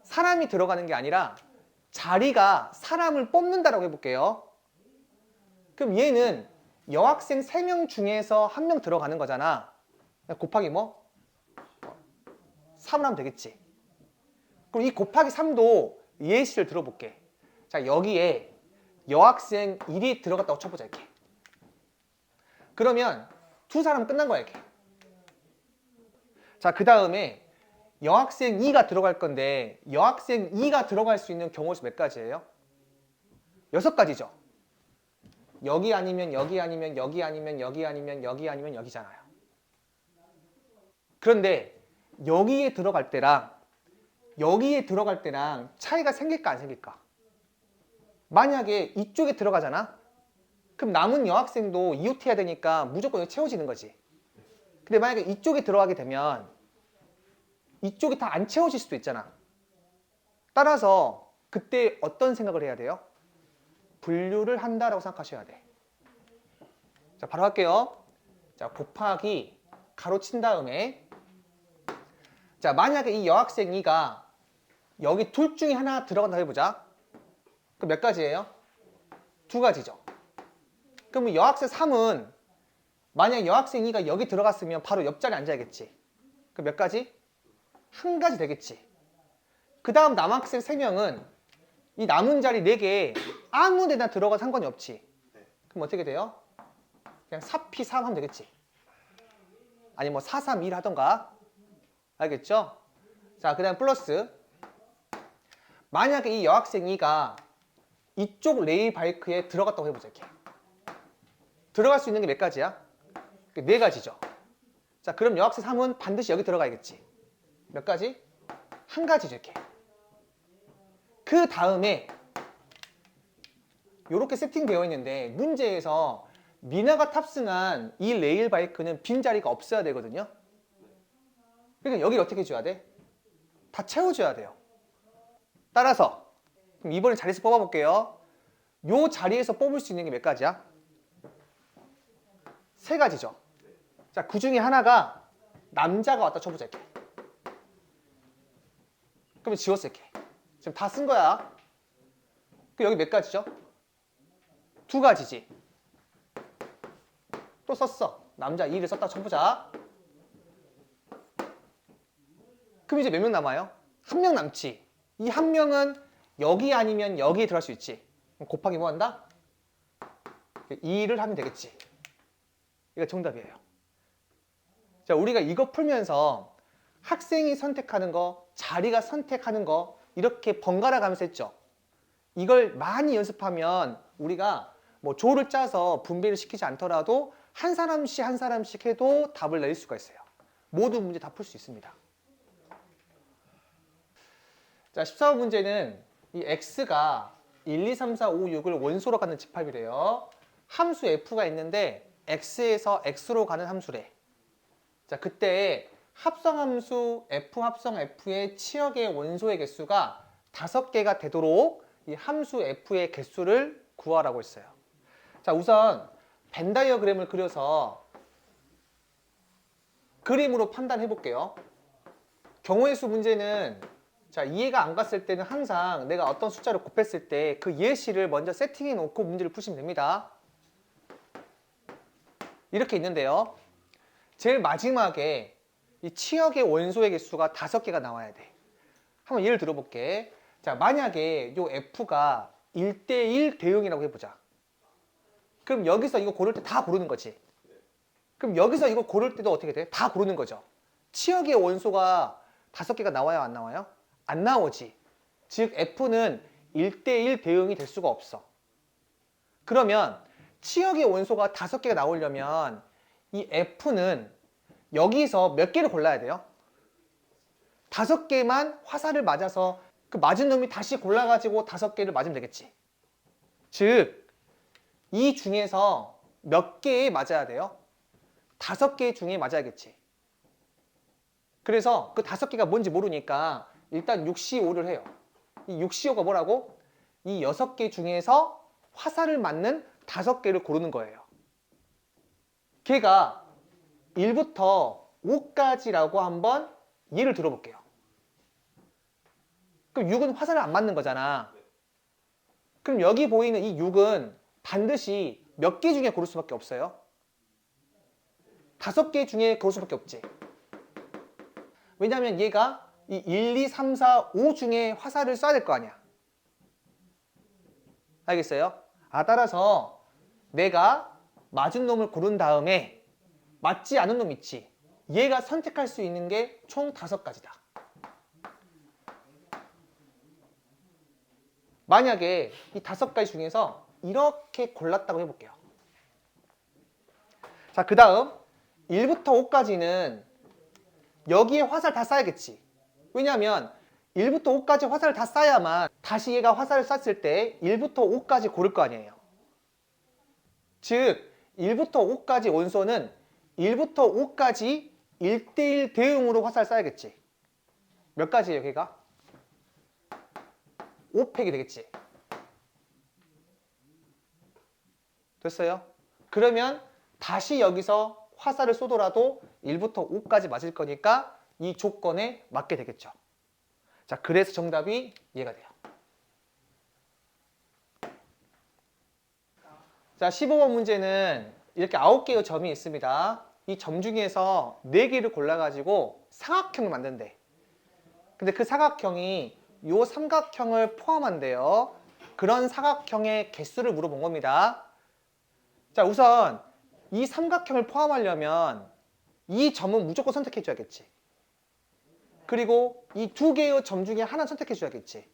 사람이 들어가는 게 아니라 자리가 사람을 뽑는다라고 해볼게요. 그럼 얘는 여학생 3명 중에서 1명 들어가는 거잖아. 곱하기 뭐? 3을 하면 되겠지. 그럼 이 곱하기 3도 예시를 들어볼게. 자, 여기에 여학생 1이 들어갔다고 쳐보자, 이렇게. 그러면 두 사람 끝난 거야, 이렇게. 자, 그 다음에 여학생 2가 들어갈 건데 여학생 2가 들어갈 수 있는 경우의 수 몇 가지예요? 6가지죠. 여기 아니면 여기 아니면 여기 아니면 여기 아니면 여기 아니면 여기잖아요. 그런데 여기에 들어갈 때랑 여기에 들어갈 때랑 차이가 생길까 안 생길까? 만약에 이쪽에 들어가잖아? 그럼 남은 여학생도 EOT 해야 되니까 무조건 여기 채워지는 거지. 근데 만약에 이쪽에 들어가게 되면 이쪽이 다 안 채워질 수도 있잖아. 따라서 그때 어떤 생각을 해야 돼요? 분류를 한다라고 생각하셔야 돼. 자, 바로 할게요. 자, 곱하기 가로 친 다음에 자, 만약에 이 여학생 2가 여기 둘 중에 하나 들어간다 해보자. 그럼 몇 가지예요? 2가지죠. 그럼 여학생 3은 만약 여학생 2가 여기 들어갔으면 바로 옆자리에 앉아야겠지. 그럼 몇 가지? 1가지 되겠지. 그 다음 남학생 3명은 이 남은 자리 4개에 아무 데나 들어가 상관이 없지. 그럼 어떻게 돼요? 그냥 4P3 하면 되겠지. 아니 뭐 431 하던가. 알겠죠? 자, 그 다음 플러스 만약에 이 여학생 2가 이쪽 레일 바이크에 들어갔다고 해보자, 이렇게. 들어갈 수 있는 게 몇 가지야? 4가지죠. 자, 그럼 여학생 3은 반드시 여기 들어가야겠지. 몇 가지? 1가지죠, 이렇게. 그 다음에 이렇게 세팅되어 있는데 문제에서 미나가 탑승한 이 레일 바이크는 빈자리가 없어야 되거든요. 그러니까 여기를 어떻게 해줘야 돼? 다 채워줘야 돼요. 따라서 그럼 이번에 자리에서 뽑아볼게요. 이 자리에서 뽑을 수 있는 게 몇 가지야? 3가지죠. 자, 그 중에 하나가 남자가 왔다 쳐보자, 이렇게. 그러면 지웠어, 이렇게. 지금 다 쓴 거야. 그럼 여기 몇 가지죠? 2가지지. 또 썼어. 남자 2를 썼다 쳐보자. 그럼 이제 몇 명 남아요? 1명 남지. 이 1명은 여기 아니면 여기에 들어갈 수 있지. 그럼 곱하기 뭐 한다? 2를 하면 되겠지. 이거 정답이에요. 자, 우리가 이거 풀면서 학생이 선택하는 거, 자리가 선택하는 거 이렇게 번갈아 가면서 했죠. 이걸 많이 연습하면 우리가 뭐 조를 짜서 분배를 시키지 않더라도 한 사람씩 해도 답을 낼 수가 있어요. 모든 문제 다 풀 수 있습니다. 자, 14번 문제는 이 x가 1, 2, 3, 4, 5, 6을 원소로 갖는 집합이래요. 함수 f가 있는데 x에서 x로 가는 함수래. 자, 그때 합성함수 f 합성 f의 치역의 원소의 개수가 5개가 되도록 이 함수 f의 개수를 구하라고 했어요. 자, 우선 벤 다이어그램을 그려서 그림으로 판단해 볼게요. 경우의 수 문제는 자, 이해가 안 갔을 때는 항상 내가 어떤 숫자를 곱했을 때 그 예시를 먼저 세팅해 놓고 문제를 푸시면 됩니다. 이렇게 있는데요. 제일 마지막에 이 치역의 원소의 개수가 5개가 나와야 돼. 한번 예를 들어볼게. 자, 만약에 요 F가 1대1 대응이라고 해보자. 그럼 여기서 이거 고를 때 다 고르는 거지. 그럼 여기서 이거 고를 때도 어떻게 돼? 다 고르는 거죠. 치역의 원소가 5개가 나와요, 안 나와요? 안 나오지. 즉 F는 1대1 대응이 될 수가 없어. 그러면 치역의 원소가 5개가 나오려면 이 F는 여기서 몇 개를 골라야 돼요? 5개만 화살을 맞아서 그 맞은 놈이 다시 골라가지고 5개를 맞으면 되겠지. 즉, 이 중에서 몇 개에 맞아야 돼요? 5개 중에 맞아야겠지. 그래서 그 5개가 뭔지 모르니까 일단 6C5를 해요. 이 6C5가 뭐라고? 이 6개 중에서 화살을 맞는 5개를 고르는 거예요. 걔가 1부터 5까지라고 한번 예를 들어볼게요. 그럼 6은 화살을 안 맞는 거잖아. 그럼 여기 보이는 이 6은 반드시 몇 개 중에 고를 수밖에 없어요? 5개 중에 고를 수밖에 없지. 왜냐면 얘가 이 1, 2, 3, 4, 5 중에 화살을 쏴야 될 거 아니야. 알겠어요? 따라서 내가 맞은 놈을 고른 다음에 맞지 않은 놈 있지. 얘가 선택할 수 있는 게 총 5가지다. 만약에 이 5가지 중에서 이렇게 골랐다고 해볼게요. 자, 그 다음 1부터 5까지는 여기에 화살 다 쏴야겠지. 왜냐하면 1부터 5까지 화살을 다 쏴야만 다시 얘가 화살을 쐈을 때 1부터 5까지 고를 거 아니에요. 즉 1부터 5까지 원소는 1부터 5까지 1대1 대응으로 화살 쏴야겠지. 몇 가지예요, 걔가? 5팩이 되겠지. 됐어요? 그러면 다시 여기서 화살을 쏘더라도 1부터 5까지 맞을 거니까 이 조건에 맞게 되겠죠. 자, 그래서 정답이 얘가 돼요. 자, 15번 문제는 이렇게 9개의 점이 있습니다. 이 점 중에서 4개를 골라가지고 사각형을 만든대. 근데 그 사각형이 이 삼각형을 포함한대요. 그런 사각형의 개수를 물어본 겁니다. 자, 우선 이 삼각형을 포함하려면 이 점은 무조건 선택해 줘야겠지. 그리고 이 2개의 점 중에 하나 선택해 줘야겠지.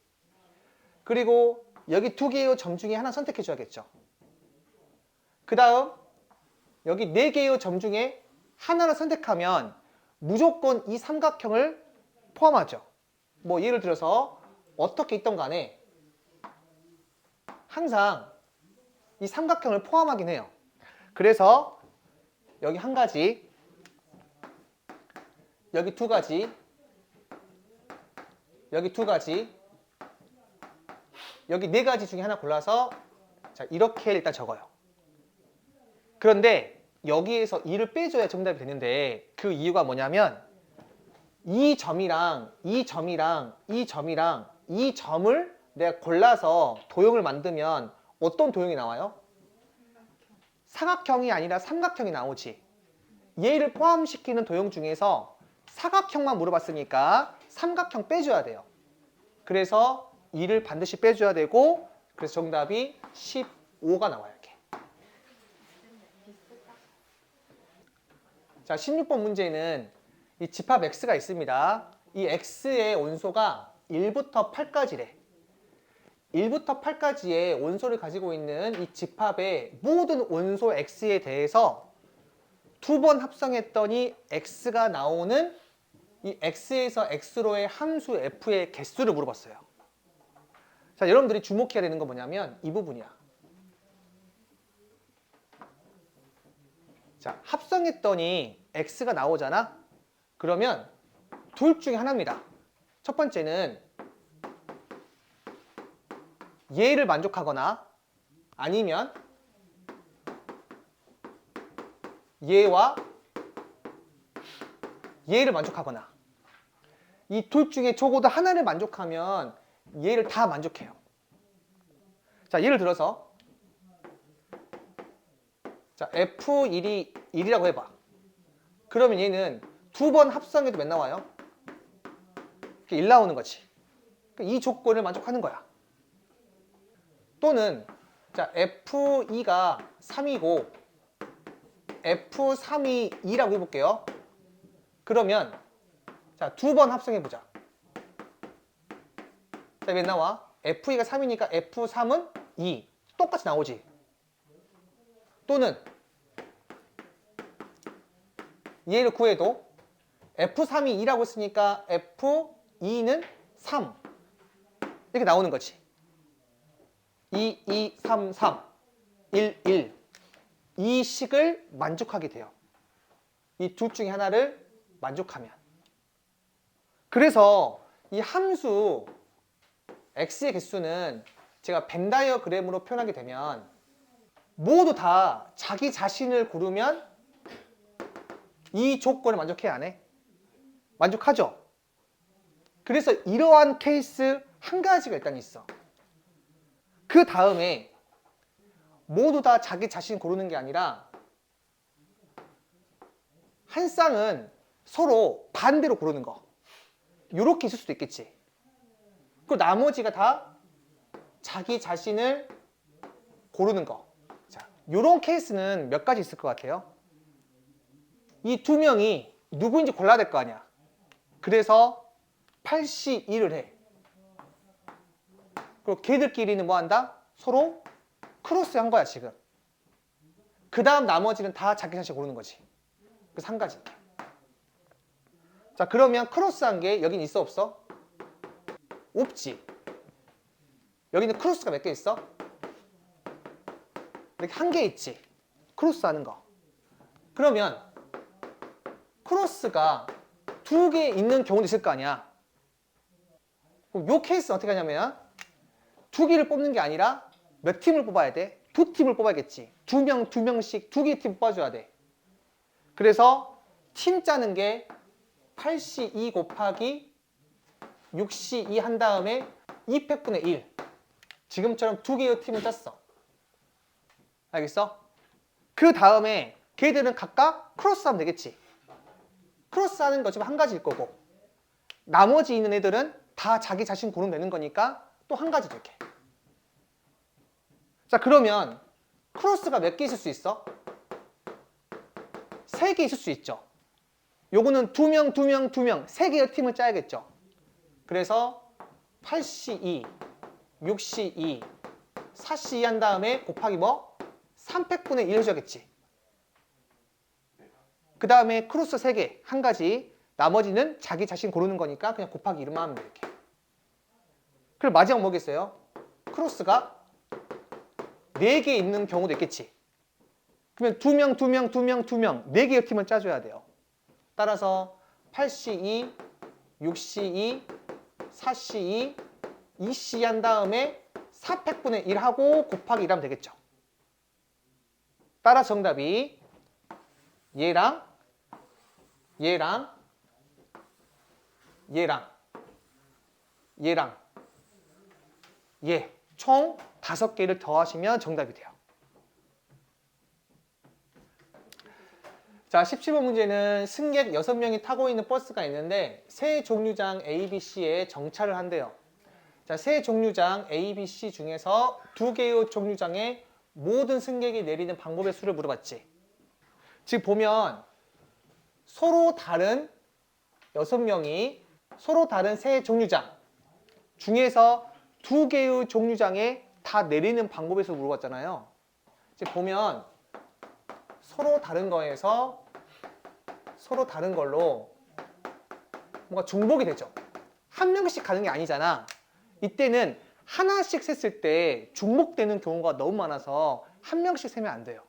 그리고 여기 2개의 점 중에 하나 선택해 줘야겠죠. 그 다음 여기 4개의 점 중에 하나를 선택하면 무조건 이 삼각형을 포함하죠. 뭐 예를 들어서 어떻게 있던 간에 항상 이 삼각형을 포함하긴 해요. 그래서 여기 1가지, 여기 2가지, 여기 2가지, 여기 4가지 중에 하나 골라서 자, 이렇게 일단 적어요. 그런데 여기에서 2를 빼줘야 정답이 되는데 그 이유가 뭐냐면 이 점이랑 이 점이랑 이 점이랑 이 점을 내가 골라서 도형을 만들면 어떤 도형이 나와요? 사각형이 아니라 삼각형이 나오지. 얘를 포함시키는 도형 중에서 사각형만 물어봤으니까 삼각형 빼줘야 돼요. 그래서 2를 반드시 빼줘야 되고 그래서 정답이 15가 나와요. 이렇게. 자, 16번 문제는 이 집합 x가 있습니다. 이 x의 원소가 1부터 8까지래. 1부터 8까지의 원소를 가지고 있는 이 집합의 모든 원소 x에 대해서 2번 합성했더니 x가 나오는 이 x에서 x로의 함수 f의 개수를 물어봤어요. 자, 여러분들이 주목해야 되는 건 뭐냐면 이 부분이야. 자, 합성했더니 x가 나오잖아? 그러면 둘 중에 하나입니다. 첫 번째는 얘를 만족하거나 아니면 얘와 얘를 만족하거나 이 둘 중에 적어도 하나를 만족하면 얘를 다 만족해요. 자, 예를 들어서 자, F1이 1이라고 해봐. 그러면 얘는 두 번 합성해도 몇 나와요? 1 나오는 거지. 이 조건을 만족하는 거야. 또는 자 F2가 3이고 F3이 2라고 해볼게요. 그러면 자 두 번 합성해보자. 자 몇 나와? F2가 3이니까 F3은 2. 똑같이 나오지. 또는 얘를 구해도 F3이 2라고 했으니까 F2는 3 이렇게 나오는 거지. 2, 2, 3, 3 1, 1 이 식을 만족하게 돼요. 이 둘 중에 하나를 만족하면. 그래서 이 함수 x의 개수는 제가 벤 다이어그램으로 표현하게 되면 모두 다 자기 자신을 고르면 이 조건을 만족해 안 해? 만족하죠? 그래서 이러한 케이스 한 가지가 일단 있어. 그 다음에 모두 다 자기 자신 고르는 게 아니라 한 쌍은 서로 반대로 고르는 거. 이렇게 있을 수도 있겠지. 그리고 나머지가 다 자기 자신을 고르는 거. 자, 이런 케이스는 몇 가지 있을 것 같아요? 이 두 명이 누구인지 골라야 될 거 아니야. 그래서 8C2를 해. 그리고 걔들끼리는 뭐 한다? 서로 크로스 한 거야 지금. 그 다음 나머지는 다 자기 자신 고르는 거지. 그래서 한 가지. 자 그러면 크로스한 게 여긴 있어 없어? 없지. 여기는 크로스가 몇 개 있어? 이렇게 한 개 있지. 크로스하는 거. 그러면 크로스가 두 개 있는 경우도 있을 거 아니야. 그럼 요 케이스는 어떻게 하냐면 두 개를 뽑는 게 아니라 몇 팀을 뽑아야 돼? 두 팀을 뽑아야겠지. 두 명씩 두 개의 팀 뽑아줘야 돼. 그래서 팀 짜는 게 8C2 곱하기 6C2 한 다음에 200분의 1. 지금처럼 두 개의 팀을 짰어. 알겠어? 그 다음에 걔들은 각각 크로스하면 되겠지. 크로스하는 거 지금 한 가지일 거고 나머지 있는 애들은 다 자기 자신 고르면 되는 거니까 또 한 가지 이렇게. 자 그러면 크로스가 몇 개 있을 수 있어? 3개 있을 수 있죠. 요거는 2명, 2명, 2명 3개의 팀을 짜야겠죠. 그래서 8C2, 6C2, 4C2 한 다음에 곱하기 뭐? 300분의 1 해줘야겠지. 그 다음에 크로스 3개, 한 가지. 나머지는 자기 자신 고르는 거니까 그냥 곱하기 1만 하면 돼, 이렇게. 그리고 마지막 뭐겠어요? 크로스가 4개 있는 경우도 있겠지. 그러면 2명, 2명, 2명, 2명 4개의 팀을 짜줘야 돼요. 따라서 8C2, 6C2, 4C2, 2C 한 다음에 400분의 1 하고 곱하기 1 하면 되겠죠. 따라 정답이 얘랑 얘랑 얘랑 얘랑 얘 총 5개를 더하시면 정답이 돼요. 자, 17번 문제는 승객 6명이 타고 있는 버스가 있는데 세 종류장 A, B, C에 정차를 한대요. 자, 세 종류장 A, B, C 중에서 2개의 종류장에 모든 승객이 내리는 방법의 수를 물어봤지. 지금 보면 서로 다른 6명이 서로 다른 세 종류장 중에서 2개의 종류장에 다 내리는 방법의 수를 물어봤잖아요. 지금 보면 서로 다른 거에서 서로 다른 걸로 뭔가 중복이 되죠. 한 명씩 가는 게 아니잖아. 이때는 하나씩 셌을 때 중복되는 경우가 너무 많아서 한 명씩 세면 안 돼요.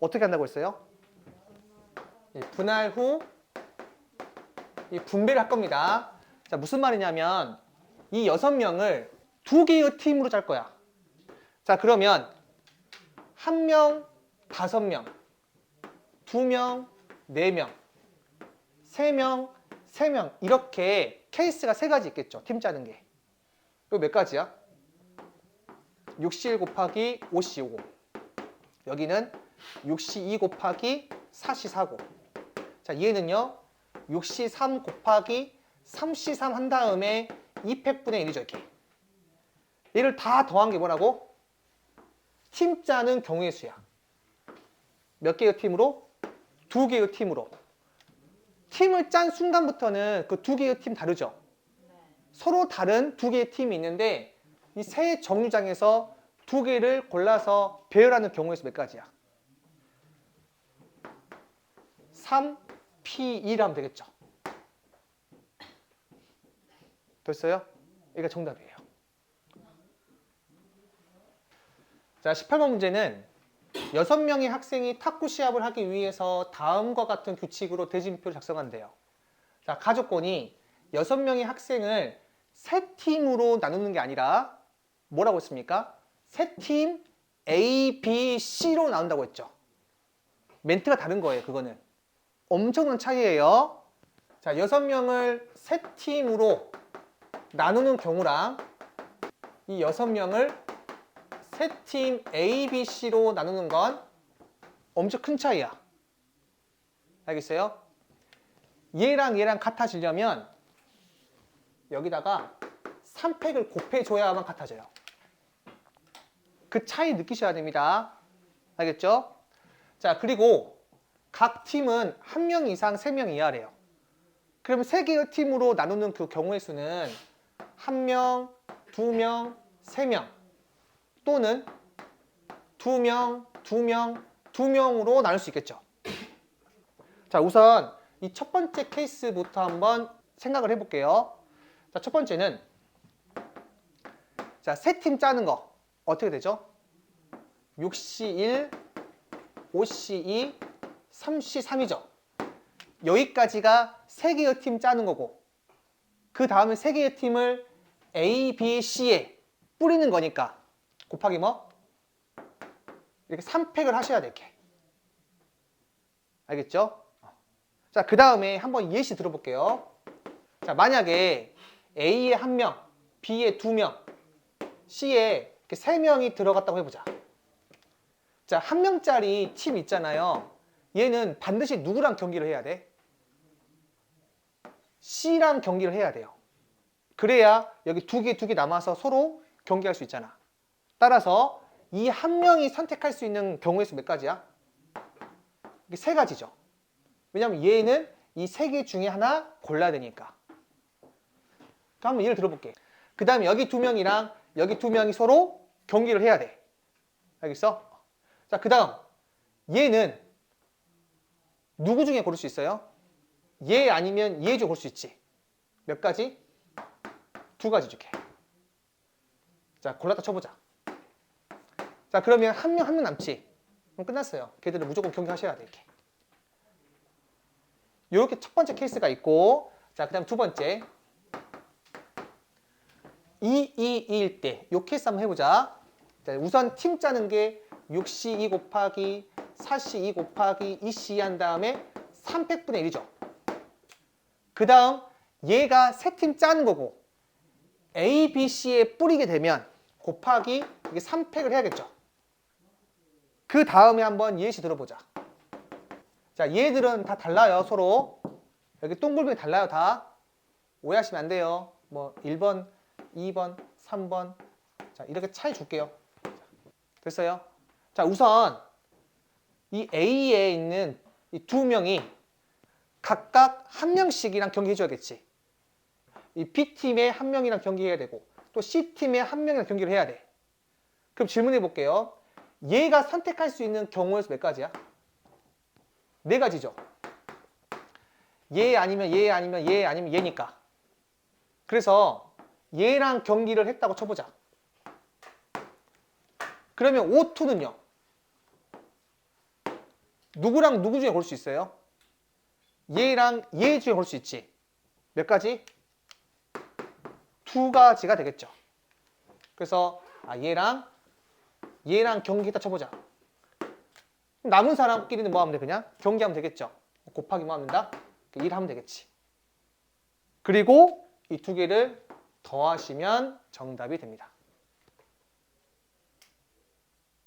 어떻게 한다고 했어요? 분할 후 분배를 할 겁니다. 자, 무슨 말이냐면 이 6명을 2개의 팀으로 짤 거야. 자, 그러면 1명, 5명, 2명, 4명, 3명, 3명 이렇게 케이스가 3가지 있겠죠. 팀 짜는 게. 이거 몇 가지야? 6C1 곱하기 5C5. 여기는 6C2 곱하기 4C4고. 자, 얘는요. 6C3 곱하기 3C3 한 다음에 2팩분의 1이죠. 이렇게. 얘를 다 더한 게 뭐라고? 팀 짜는 경우의 수야. 몇 개의 팀으로? 2개의 팀으로. 팀을 짠 순간부터는 그 2개의 팀 다르죠? 서로 다른 2개의 팀이 있는데 이 세 정류장에서 2개를 골라서 배열하는 경우의 수 몇 가지야? 3, P2 하면 되겠죠? 됐어요? 이게 정답이에요. 자, 18번 문제는 6명의 학생이 탁구 시합을 하기 위해서 다음과 같은 규칙으로 대진표를 작성한대요. 자, 가족권이 6명의 학생을 세 팀으로 나누는 게 아니라 뭐라고 했습니까? 세 팀 A, B, C로 나눈다고 했죠. 멘트가 다른 거예요, 그거는. 엄청난 차이예요. 자, 6명을 세 팀으로 나누는 경우랑 이 6명을 세 팀 A, B, C로 나누는 건 엄청 큰 차이야. 알겠어요? 얘랑 얘랑 같아지려면 여기다가 3팩을 곱해줘야만 같아져요. 그 차이 느끼셔야 됩니다. 알겠죠? 자, 그리고 각 팀은 1명 이상 3명 이하래요. 그러면 3개의 팀으로 나누는 그 경우의 수는 1명, 2명, 3명 또는 2명, 2명, 2명으로 나눌 수 있겠죠. 자, 우선 이 첫 번째 케이스부터 한번 생각을 해볼게요. 자, 첫 번째는 자, 세 팀 짜는 거 어떻게 되죠? 6C1, 5C2, 3C3이죠. 여기까지가 3개의 팀 짜는 거고 그 다음에 3개의 팀을 A, B, C에 뿌리는 거니까 곱하기 뭐? 이렇게 3팩을 하셔야 돼. 이렇게. 알겠죠? 자, 그 다음에 한번 예시 들어볼게요. 자, 만약에 A에 1명, B에 2명, C에 이렇게 3명이 들어갔다고 해보자. 자, 1명짜리 팀 있잖아요. 얘는 반드시 누구랑 경기를 해야 돼? C랑 경기를 해야 돼요. 그래야 여기 두 개 남아서 서로 경기할 수 있잖아. 따라서 이 1명이 선택할 수 있는 경우의 수 몇 가지야? 이게 3가지죠. 왜냐면 얘는 이 3개 중에 하나 골라야 되니까. 그럼 한번 예를 들어볼게. 그 다음에 여기 2명이랑 여기 2명이 서로 경기를 해야 돼. 알겠어? 자, 그 다음 얘는 누구 중에 고를 수 있어요? 얘 아니면 얘 중에 고를 수 있지. 몇 가지? 2가지 줄게. 자, 골랐다 쳐보자. 자, 그러면 한 명 남지. 그럼 끝났어요. 걔들은 무조건 경기하셔야 돼. 이렇게. 이렇게 첫 번째 케이스가 있고, 자, 그 다음 두 번째. 2일 때, 이 케이스 한번 해보자. 자, 우선 팀 짜는 게 6C2 곱하기 4C2 곱하기 2C2 한 다음에 3팩분의 1이죠. 그 다음 얘가 세 팀 짜는 거고 A, B, C에 뿌리게 되면 곱하기 이게 3팩을 해야겠죠. 그 다음에 한번 예시 들어보자. 자, 얘들은 다 달라요. 서로 여기 동글뱅이 달라요. 다 오해하시면 안 돼요. 뭐 1번, 2번, 3번 자, 이렇게 차이 줄게요. 됐어요? 자, 우선 이 A에 있는 이 2명이 각각 1명씩이랑 경기해줘야겠지. 이 B팀에 1명이랑 경기해야 되고 또 C팀에 1명이랑 경기를 해야 돼. 그럼 질문해 볼게요. 얘가 선택할 수 있는 경우의 수 몇 가지야? 4가지죠. 얘 아니면 얘 아니면 얘 아니면 얘니까. 그래서 얘랑 경기를 했다고 쳐보자. 그러면 O2는요? 누구랑 누구 중에 고를 수 있어요? 얘랑 얘 중에 고를 수 있지. 몇 가지? 2가지가 되겠죠. 그래서 얘랑 경기했다 쳐보자. 남은 사람끼리는 뭐 하면 돼? 그냥 경기하면 되겠죠. 곱하기 뭐 하면 된다? 1 하면 되겠지. 그리고 이 2개를 더하시면 정답이 됩니다.